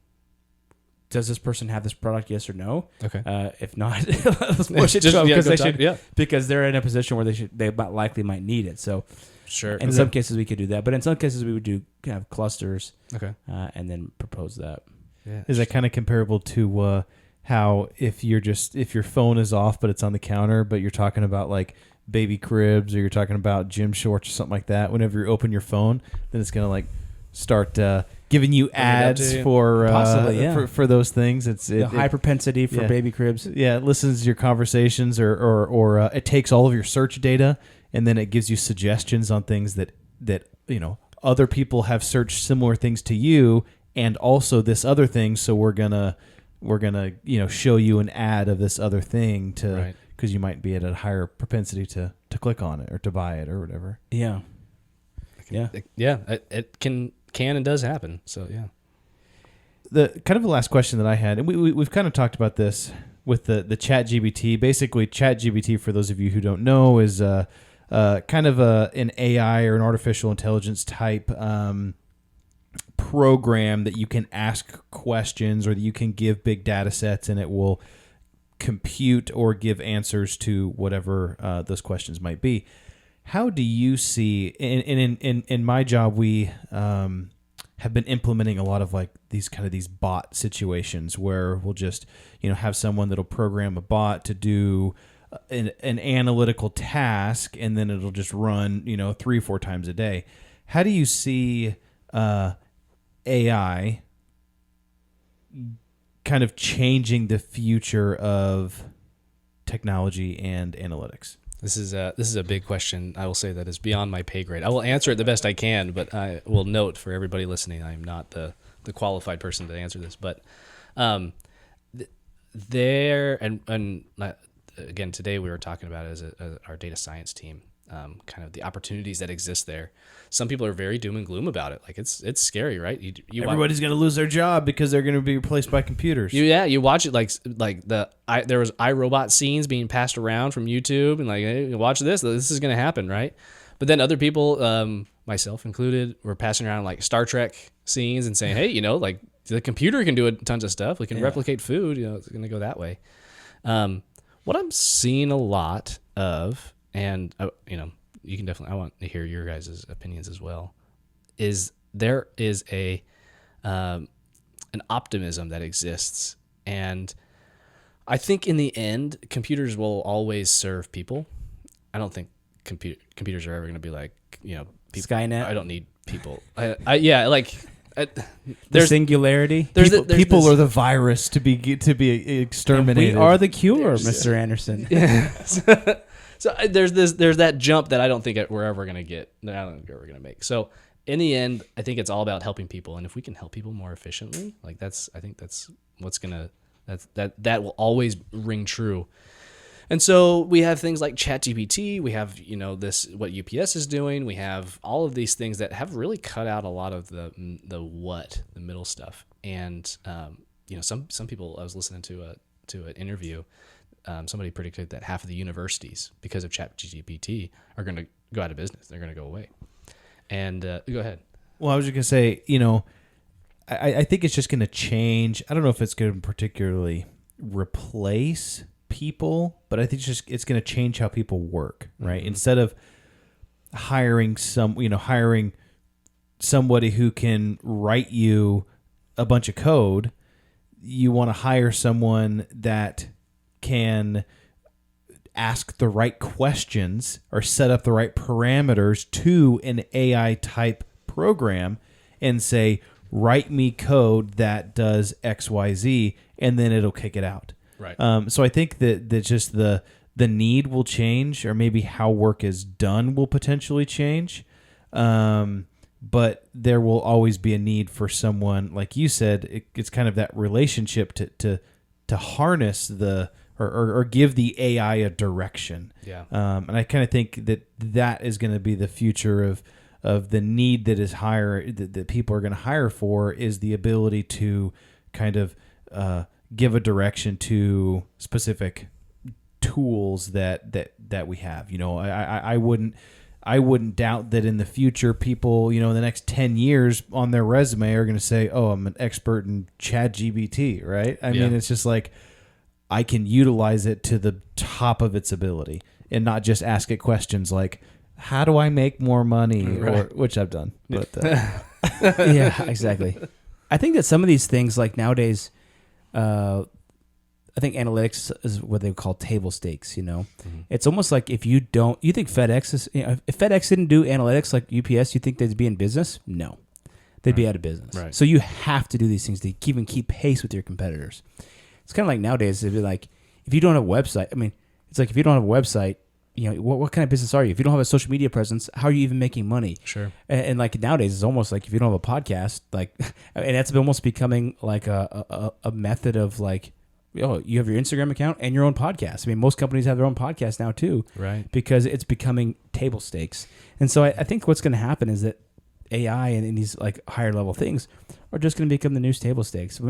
does this person have this product? Yes or no. Okay. If not, let's push it to them because because they're in a position where they might need it. So sure. In some cases we could do that, but in some cases we would do kind of clusters. Okay. And then propose that. Yeah. Is that kind of comparable to how if your phone is off but it's on the counter, but you're talking about like baby cribs or you're talking about gym shorts or something like that, whenever you open your phone, then it's going to like start giving you ads for possibly, for those things. It's high propensity for baby cribs. Yeah, it listens to your conversations or it takes all of your search data and then it gives you suggestions on things that other people have searched similar things to you and also this other thing, so we're gonna show you an ad of this other thing because you might be at a higher propensity to click on it or to buy it or whatever. Yeah. It can and does happen. So yeah. The kind of the last question that I had, and we've kind of talked about this with the ChatGPT. Basically, ChatGPT, for those of you who don't know, is kind of an AI or an artificial intelligence type program that you can ask questions or that you can give big data sets and it will compute or give answers to whatever those questions might be. How do you see, in my job, we have been implementing a lot of like these bot situations where we'll just, have someone that'll program a bot to do an analytical task and then it'll just run, 3 or 4 times a day. How do you see AI kind of changing the future of technology and analytics? This is a big question. I will say that is beyond my pay grade. I will answer it the best I can, but I will note for everybody listening, I am not the qualified person to answer this. But again, today we were talking about it as our data science team, kind of the opportunities that exist there. Some people are very doom and gloom about it. Like it's scary, right? Everybody's going to lose their job because they're going to be replaced by computers. You watch it there was iRobot scenes being passed around from YouTube and like, hey, watch this is going to happen, right? But then other people, myself included, were passing around like Star Trek scenes and saying, hey, like the computer can do tons of stuff. We can replicate food. It's going to go that way. What I'm seeing a lot of, and you can definitely, I want to hear your guys' opinions as well, is there is an optimism that exists. And I think in the end, computers will always serve people. I don't think computers are ever going to be like, Skynet. I don't need people. The singularity. People are the virus to be exterminated. We are the cure, Mr. Anderson. So there's that jump that I don't think we're ever going to get. That I don't think we're ever going to make. So in the end, I think it's all about helping people, and if we can help people more efficiently, I think that's what's gonna that will always ring true. And so we have things like ChatGPT. We have this what UPS is doing. We have all of these things that have really cut out a lot of the middle stuff. And some people, I was listening to an interview. Somebody predicted that half of the universities, because of ChatGPT, are going to go out of business. They're going to go away. And go ahead. Well, I was just going to say, I think it's just going to change. I don't know if it's going to particularly replace people, but I think it's going to change how people work, right? Mm-hmm. Instead of hiring somebody who can write you a bunch of code, you want to hire someone that can ask the right questions or set up the right parameters to an AI type program and say, write me code that does XYZ, and then it'll kick it out. Right. So I think that just the need will change, or maybe how work is done will potentially change. But there will always be a need for someone, like you said, it's kind of that relationship to harness or give the AI a direction. Yeah. And I kind of think that is going to be the future of the need that is higher, that people are going to hire for, is the ability to kind of give a direction to specific tools that we have. I wouldn't doubt that in the future, people, in the next 10 years on their resume are going to say, oh, I'm an expert in ChatGPT, right? I mean, it's just like, I can utilize it to the top of its ability and not just ask it questions like, how do I make more money? Right. Which I've done. But yeah, exactly. I think that some of these things, like nowadays, I think analytics is what they call table stakes. Mm-hmm. It's almost like if you think FedEx is, if FedEx didn't do analytics like UPS, you think they'd be in business? No, they'd be out of business. Right. So you have to do these things to even keep pace with your competitors. It's kind of like nowadays, it'd be like, if you don't have a website, it's like if you don't have a website, what kind of business are you? If you don't have a social media presence, how are you even making money? Sure. And like nowadays, it's almost like if you don't have a podcast, like, and that's almost becoming like a method of like, you have your Instagram account and your own podcast. Most companies have their own podcast now too, right? Because it's becoming table stakes. And so I think what's going to happen is that AI and these like higher level things are just going to become the new table stakes.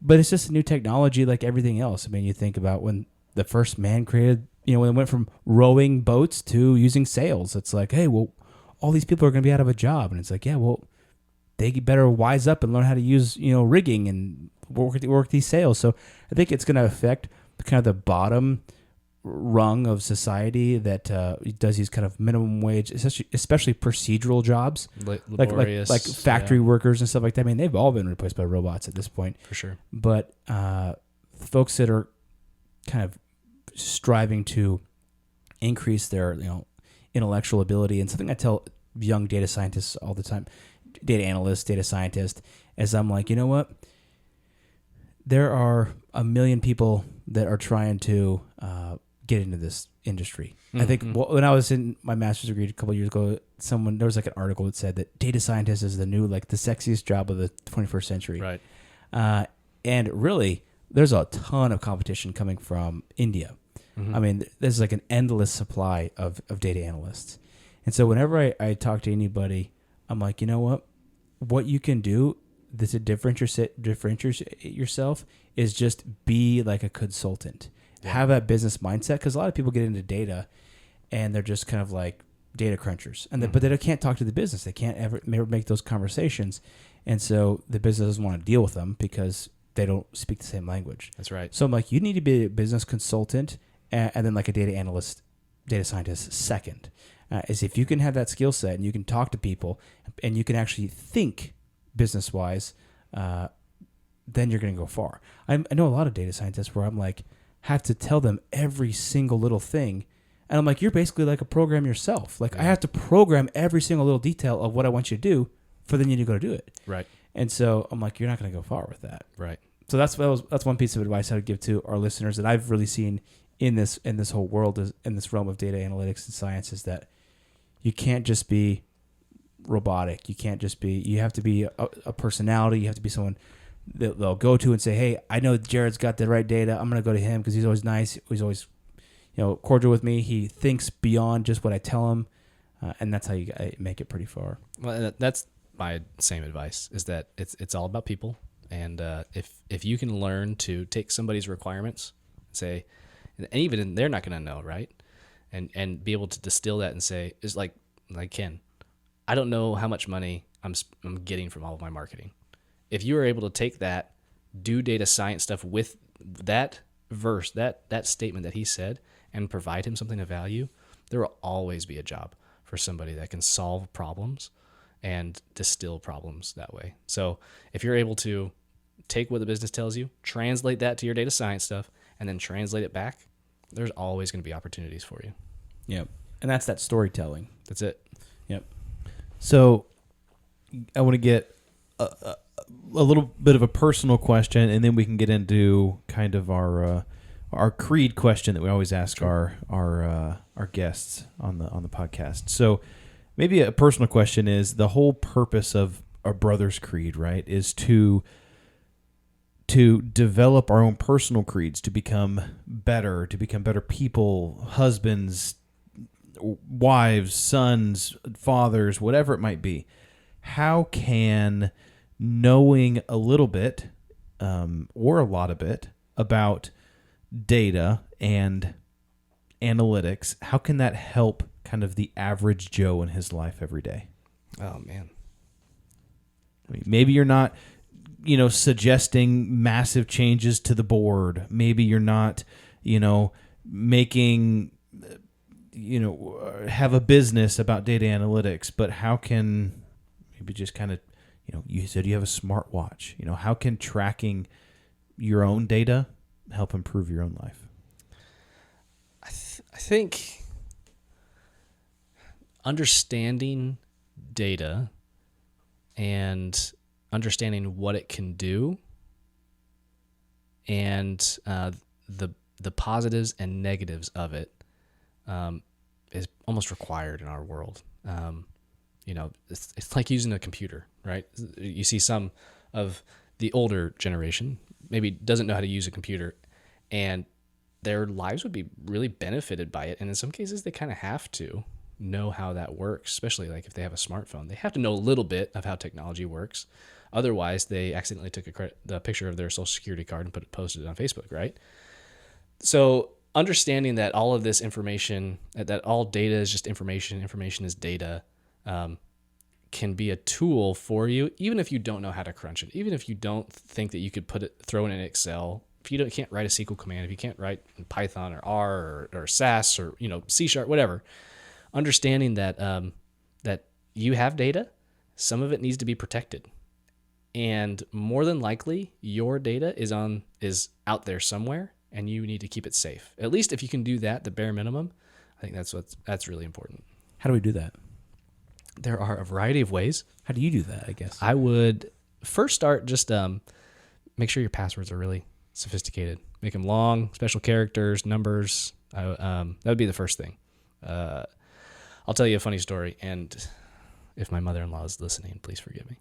But it's just a new technology like everything else. You think about when the first man created, when it went from rowing boats to using sails. It's like, hey, well, all these people are going to be out of a job. And it's like, yeah, well, they better wise up and learn how to use, rigging and work these sails. So I think it's going to affect kind of the bottom rung of society that does these kind of minimum wage, especially procedural jobs, laborious, like factory workers and stuff like that. They've all been replaced by robots at this point, for sure. But folks that are kind of striving to increase their intellectual ability, and something I tell young data scientists all the time, data analysts, data scientists, is I'm like, you know what? There are 1 million people that are trying to get into this industry. Mm-hmm. I think when I was in my master's degree a couple of years ago, there was like an article that said that data scientist is the new, like the sexiest job of the 21st century. Right. And really, there's a ton of competition coming from India. Mm-hmm. There's like an endless supply of data analysts. And so whenever I talk to anybody, I'm like, you know what you can do to differentiate yourself is just be like a consultant. Yeah. Have that business mindset, because a lot of people get into data and they're just kind of like data crunchers, and but they can't talk to the business. They can't ever make those conversations, and so the business doesn't want to deal with them because they don't speak the same language. That's right. So I'm like, you need to be a business consultant and then like a data analyst, data scientist second. Is if you can have that skill set and you can talk to people and you can actually think business-wise, then you're going to go far. I know a lot of data scientists where I'm like, have to tell them every single little thing And I'm like, you're basically like a program yourself. Like, I have to program every single little detail of what I want you to do for then you to go do it. Right. And so I'm like, you're not going to go far with that. Right. So that's one piece of advice I would give to our listeners that I've really seen in this whole world, in this realm of data analytics and science, is that you can't just be robotic. You can't just be. You have to be a personality. You have to be someone that they'll go to and say, "Hey, I know Jared's got the right data. I'm going to go to him because he's always nice. He's always, cordial with me. He thinks beyond just what I tell him, and that's how you make it pretty far." Well, that's my same advice. Is that it's all about people, and if you can learn to take somebody's requirements, say, and even they're not going to know, right, and be able to distill that and say, it's like Ken, I don't know how much money I'm getting from all of my marketing. If you are able to take that, do data science stuff with that verse, that statement that he said, and provide him something of value, there will always be a job for somebody that can solve problems and distill problems that way. So if you're able to take what the business tells you, translate that to your data science stuff, and then translate it back, there's always going to be opportunities for you. Yep. And that's that storytelling. That's it. Yep. So I want to get a little bit of a personal question, and then we can get into kind of our creed question that we always ask our guests on the podcast. So maybe a personal question is, the whole purpose of our Brothers Creed, right, is to develop our own personal creeds, to become better people, husbands, wives, sons, fathers, whatever it might be. How can knowing a little bit or a lot of it about data and analytics, how can that help kind of the average Joe in his life every day? Oh, man. I mean, maybe you're not, suggesting massive changes to the board. Maybe you're not, making, have a business about data analytics, but how can maybe just kind of, you said you have a smartwatch, how can tracking your own data help improve your own life? I think understanding data and understanding what it can do, and the positives and negatives of it is almost required in our world. It's like using a computer, right? You see some of the older generation maybe doesn't know how to use a computer, and their lives would be really benefited by it. And in some cases, they kind of have to know how that works, especially like if they have a smartphone. They have to know a little bit of how technology works. Otherwise, they accidentally took the picture of their social security card and posted it on Facebook, right? So understanding that all of this information, that all data is just information is data, can be a tool for you, even if you don't know how to crunch it, even if you don't think that you could throw it in Excel. If you can't write a SQL command, if you can't write in Python or R or SAS or C#, whatever, understanding that that you have data, some of it needs to be protected, and more than likely your data is out there somewhere, and you need to keep it safe. At least if you can do that, the bare minimum, I think that's really important. How do we do that? There are a variety of ways. How do you do that, I guess? I would first start just make sure your passwords are really sophisticated. Make them long, special characters, numbers. That would be the first thing. I'll tell you a funny story, and if my mother-in-law is listening, please forgive me.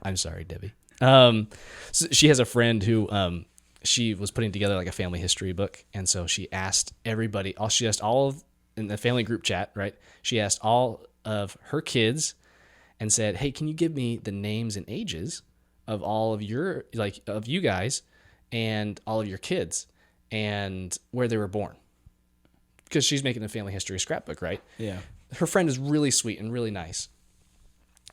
I'm sorry, Debbie. So she has a friend who she was putting together like a family history book, and so she asked everybody. She asked all of in the family group chat, right? She asked all of her kids and said, "Hey, can you give me the names and ages of all of of you guys and all of your kids and where they were born?" Because she's making a family history scrapbook, right? Yeah. Her friend is really sweet and really nice.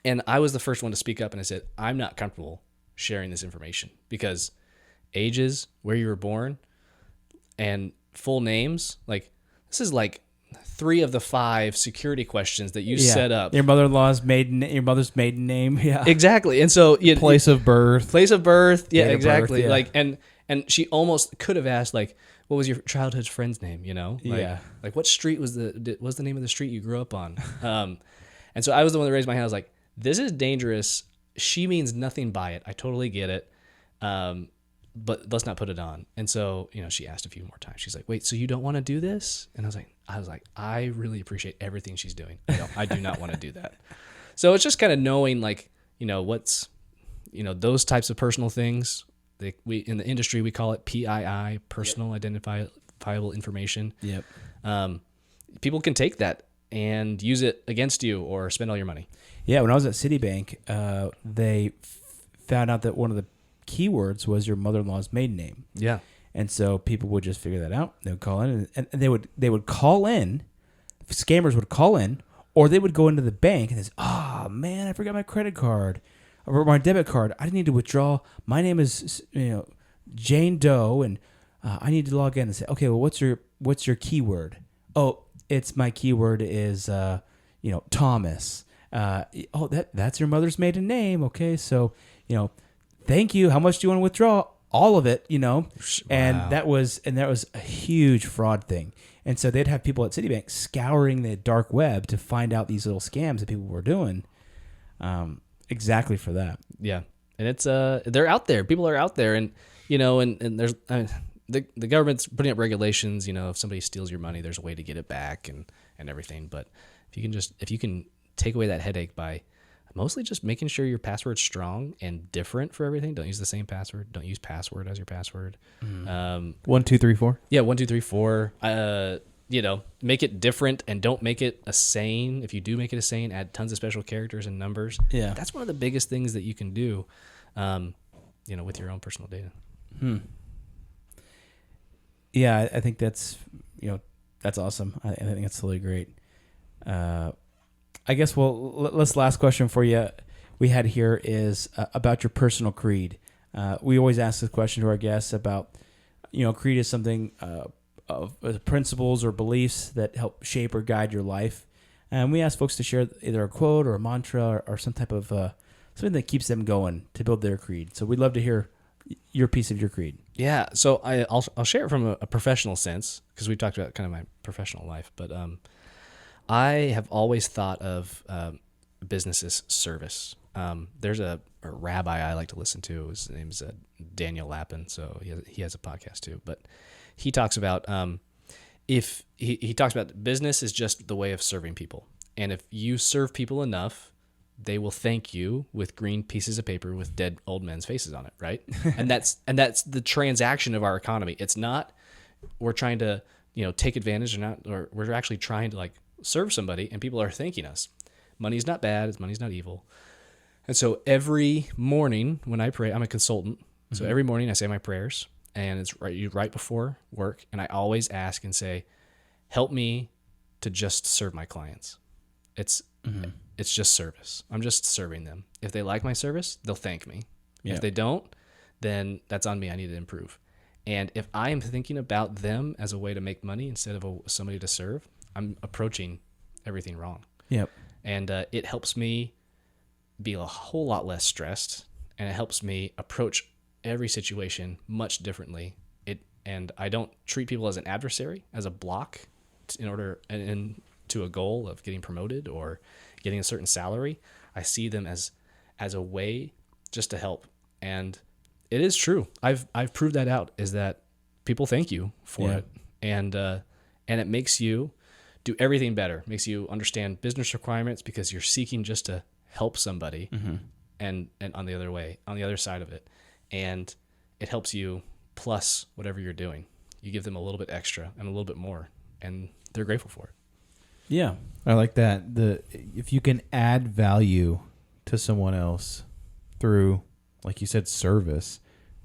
And I was the first one to speak up, and I said, I'm not comfortable sharing this information because ages, where you were born, and full names, this is 3 of the 5 security questions that you set up. Your mother's maiden name. Yeah. Exactly. And so Place of birth. Yeah, Date of exactly. birth, yeah. And she almost could have asked, like, what was your childhood friend's name, you know? Like, Yeah. Like, what street was the name of the street you grew up on? And so I was the one that raised my hand. I was like, this is dangerous. She means nothing by it. I totally get it. But let's not put it on. And so, you know, she asked a few more times. She's like, wait, so you don't want to do this? And I was like, I really appreciate everything she's doing. I do not want to do that. So it's just kind of knowing, like, you know, what's, you know, those types of personal things. We in the industry, we call it PII, personal identifiable information. Yep. People can take that and use it against you or spend all your money. Yeah, when I was at Citibank, they found out that one of the keywords was your mother-in-law's maiden name. Yeah. And so people would just figure that out. They would call in, and they would call in. Scammers would call in, or they would go into the bank and say, "Oh man, I forgot my credit card or my debit card. I need to withdraw. My name is Jane Doe, and I need to log in." And say, "Okay, well, what's your keyword?" "Oh, it's my keyword is Thomas." "Oh, that's your mother's maiden name. Okay, so thank you. How much do you want to withdraw?" All of it, and Wow. that was a huge fraud thing. And so they'd have people at Citibank scouring the dark web to find out these little scams that people were doing, exactly for that. Yeah. And it's they're out there. People are out there, and and there's the government's putting up regulations. If somebody steals your money, there's a way to get it back and everything. But if you can take away that headache by mostly just making sure your password's strong and different for everything. Don't use the same password. Don't use password as your password. 1, 2, 3, 4. Yeah, 1, 2, 3, 4. Make it different and don't make it a saying. If you do make it a saying, add tons of special characters and numbers. Yeah. That's one of the biggest things that you can do, with your own personal data. Yeah, I think that's awesome. I think that's totally great. I guess, last question for you we had here is about your personal creed. We always ask this question to our guests about, creed is something of principles or beliefs that help shape or guide your life. And we ask folks to share either a quote or a mantra or some type of something that keeps them going to build their creed. So we'd love to hear your piece of your creed. Yeah, so I'll share it from a professional sense because we talked about kind of my professional life, but I have always thought of business as service. There's a rabbi I like to listen to. His name's Daniel Lapin, so he has a podcast too. But he talks about if he talks about business is just the way of serving people, and if you serve people enough, they will thank you with green pieces of paper with dead old men's faces on it, right? and that's the transaction of our economy. It's not we're trying to take advantage or we're actually trying to serve somebody and people are thanking us. Money's not bad. Money's not evil. And so every morning when I pray, I'm a consultant. So every morning I say my prayers and it's right before work. And I always ask and say, help me to just serve my clients. It's just service. I'm just serving them. If they like my service, they'll thank me. Yeah. If they don't, then that's on me. I need to improve. And if I am thinking about them as a way to make money instead of somebody to serve, I'm approaching everything wrong. Yep. And it helps me be a whole lot less stressed, and it helps me approach every situation much differently. And I don't treat people as an adversary, as a block in order and to a goal of getting promoted or getting a certain salary. I see them as a way just to help. And it is true. I've proved that out, is that people thank you for it. And it makes you do everything better. Makes you understand business requirements because you're seeking just to help somebody and on the other side of it. And it helps you plus whatever you're doing. You give them a little bit extra and a little bit more, and they're grateful for it. Yeah. I like that. If you can add value to someone else through, like you said, service,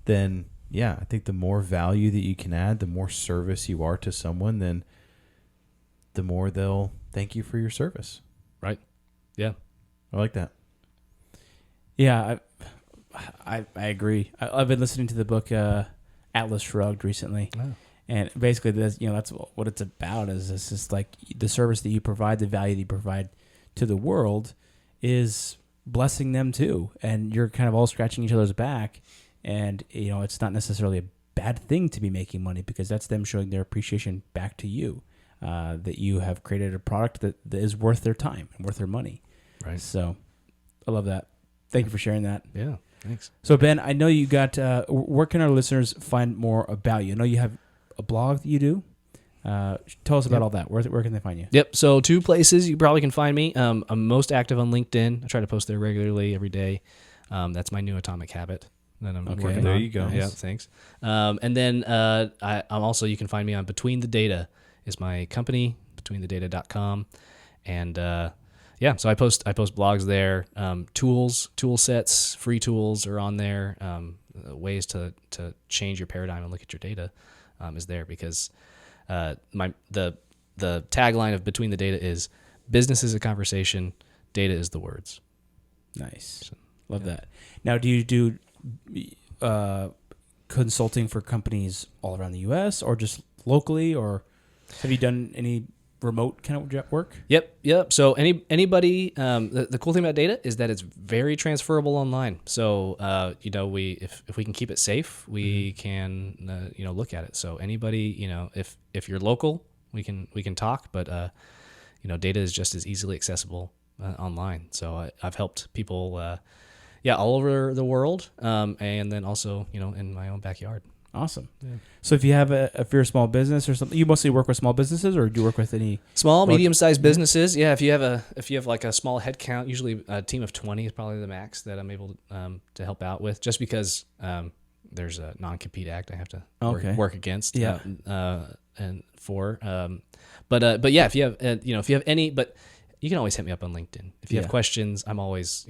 then yeah, I think the more value that you can add, the more service you are to someone, then the more they'll thank you for your service. Right? Yeah. I like that. Yeah, I agree. I've been listening to the book Atlas Shrugged recently, and basically that's what it's about. Is this just like the service that you provide, the value that you provide to the world is blessing them too, and you're kind of all scratching each other's back, and it's not necessarily a bad thing to be making money, because that's them showing their appreciation back to you, that you have created a product that is worth their time and worth their money. Right. So I love that. Thank you for sharing that. Yeah. Thanks. So Ben, I know you got, where can our listeners find more about you? I know you have a blog that you do. Tell us about all that. Where can they find you? Yep. So 2 places you probably can find me. I'm most active on LinkedIn. I try to post there regularly every day. That's my new atomic habit that I'm working on. There you go. Nice. Yeah, thanks. And then I'm also, you can find me on Between the Data is my company, betweenthedata.com. And so I post blogs there. Tool sets, free tools are on there. Ways to change your paradigm and look at your data is there, because the tagline of Between the Data is business is a conversation, data is the words. Nice. So, love that. Now, do you do consulting for companies all around the U.S. or just locally, or have you done any remote kind of work? Yep. So anybody, the cool thing about data is that it's very transferable online. So if we can keep it safe, we can look at it. So anybody, if you're local, we can talk, but data is just as easily accessible online. So I've helped people all over the world, and then also in my own backyard. Awesome. Yeah. So if you have if you're a small business or something, you mostly work with small businesses, or do you work with any small, medium-sized businesses? Yeah, if you have like a small headcount, usually a team of 20 is probably the max that I'm able to help out with, just because there's a non-compete act I have to work against. Yeah. But yeah, if you have any, but you can always hit me up on LinkedIn if you have questions. I'm always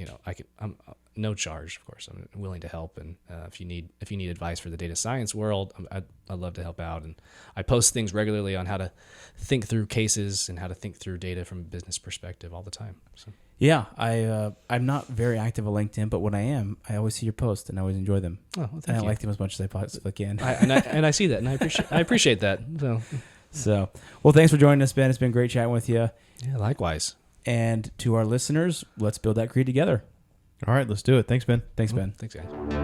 I'm no charge, of course. I'm willing to help, and if you need advice for the data science world, I'd love to help out. And I post things regularly on how to think through cases and how to think through data from a business perspective all the time. So. Yeah, I'm not very active on LinkedIn, but when I am, I always see your posts and I always enjoy them. Oh, well, and I like them as much as I possibly can. And I see that, and I appreciate that. So, well, thanks for joining us, Ben. It's been great chatting with you. Yeah, likewise. And to our listeners, let's build that creed together. All right, let's do it. Thanks, Ben. Thanks, Ben. Thanks, guys.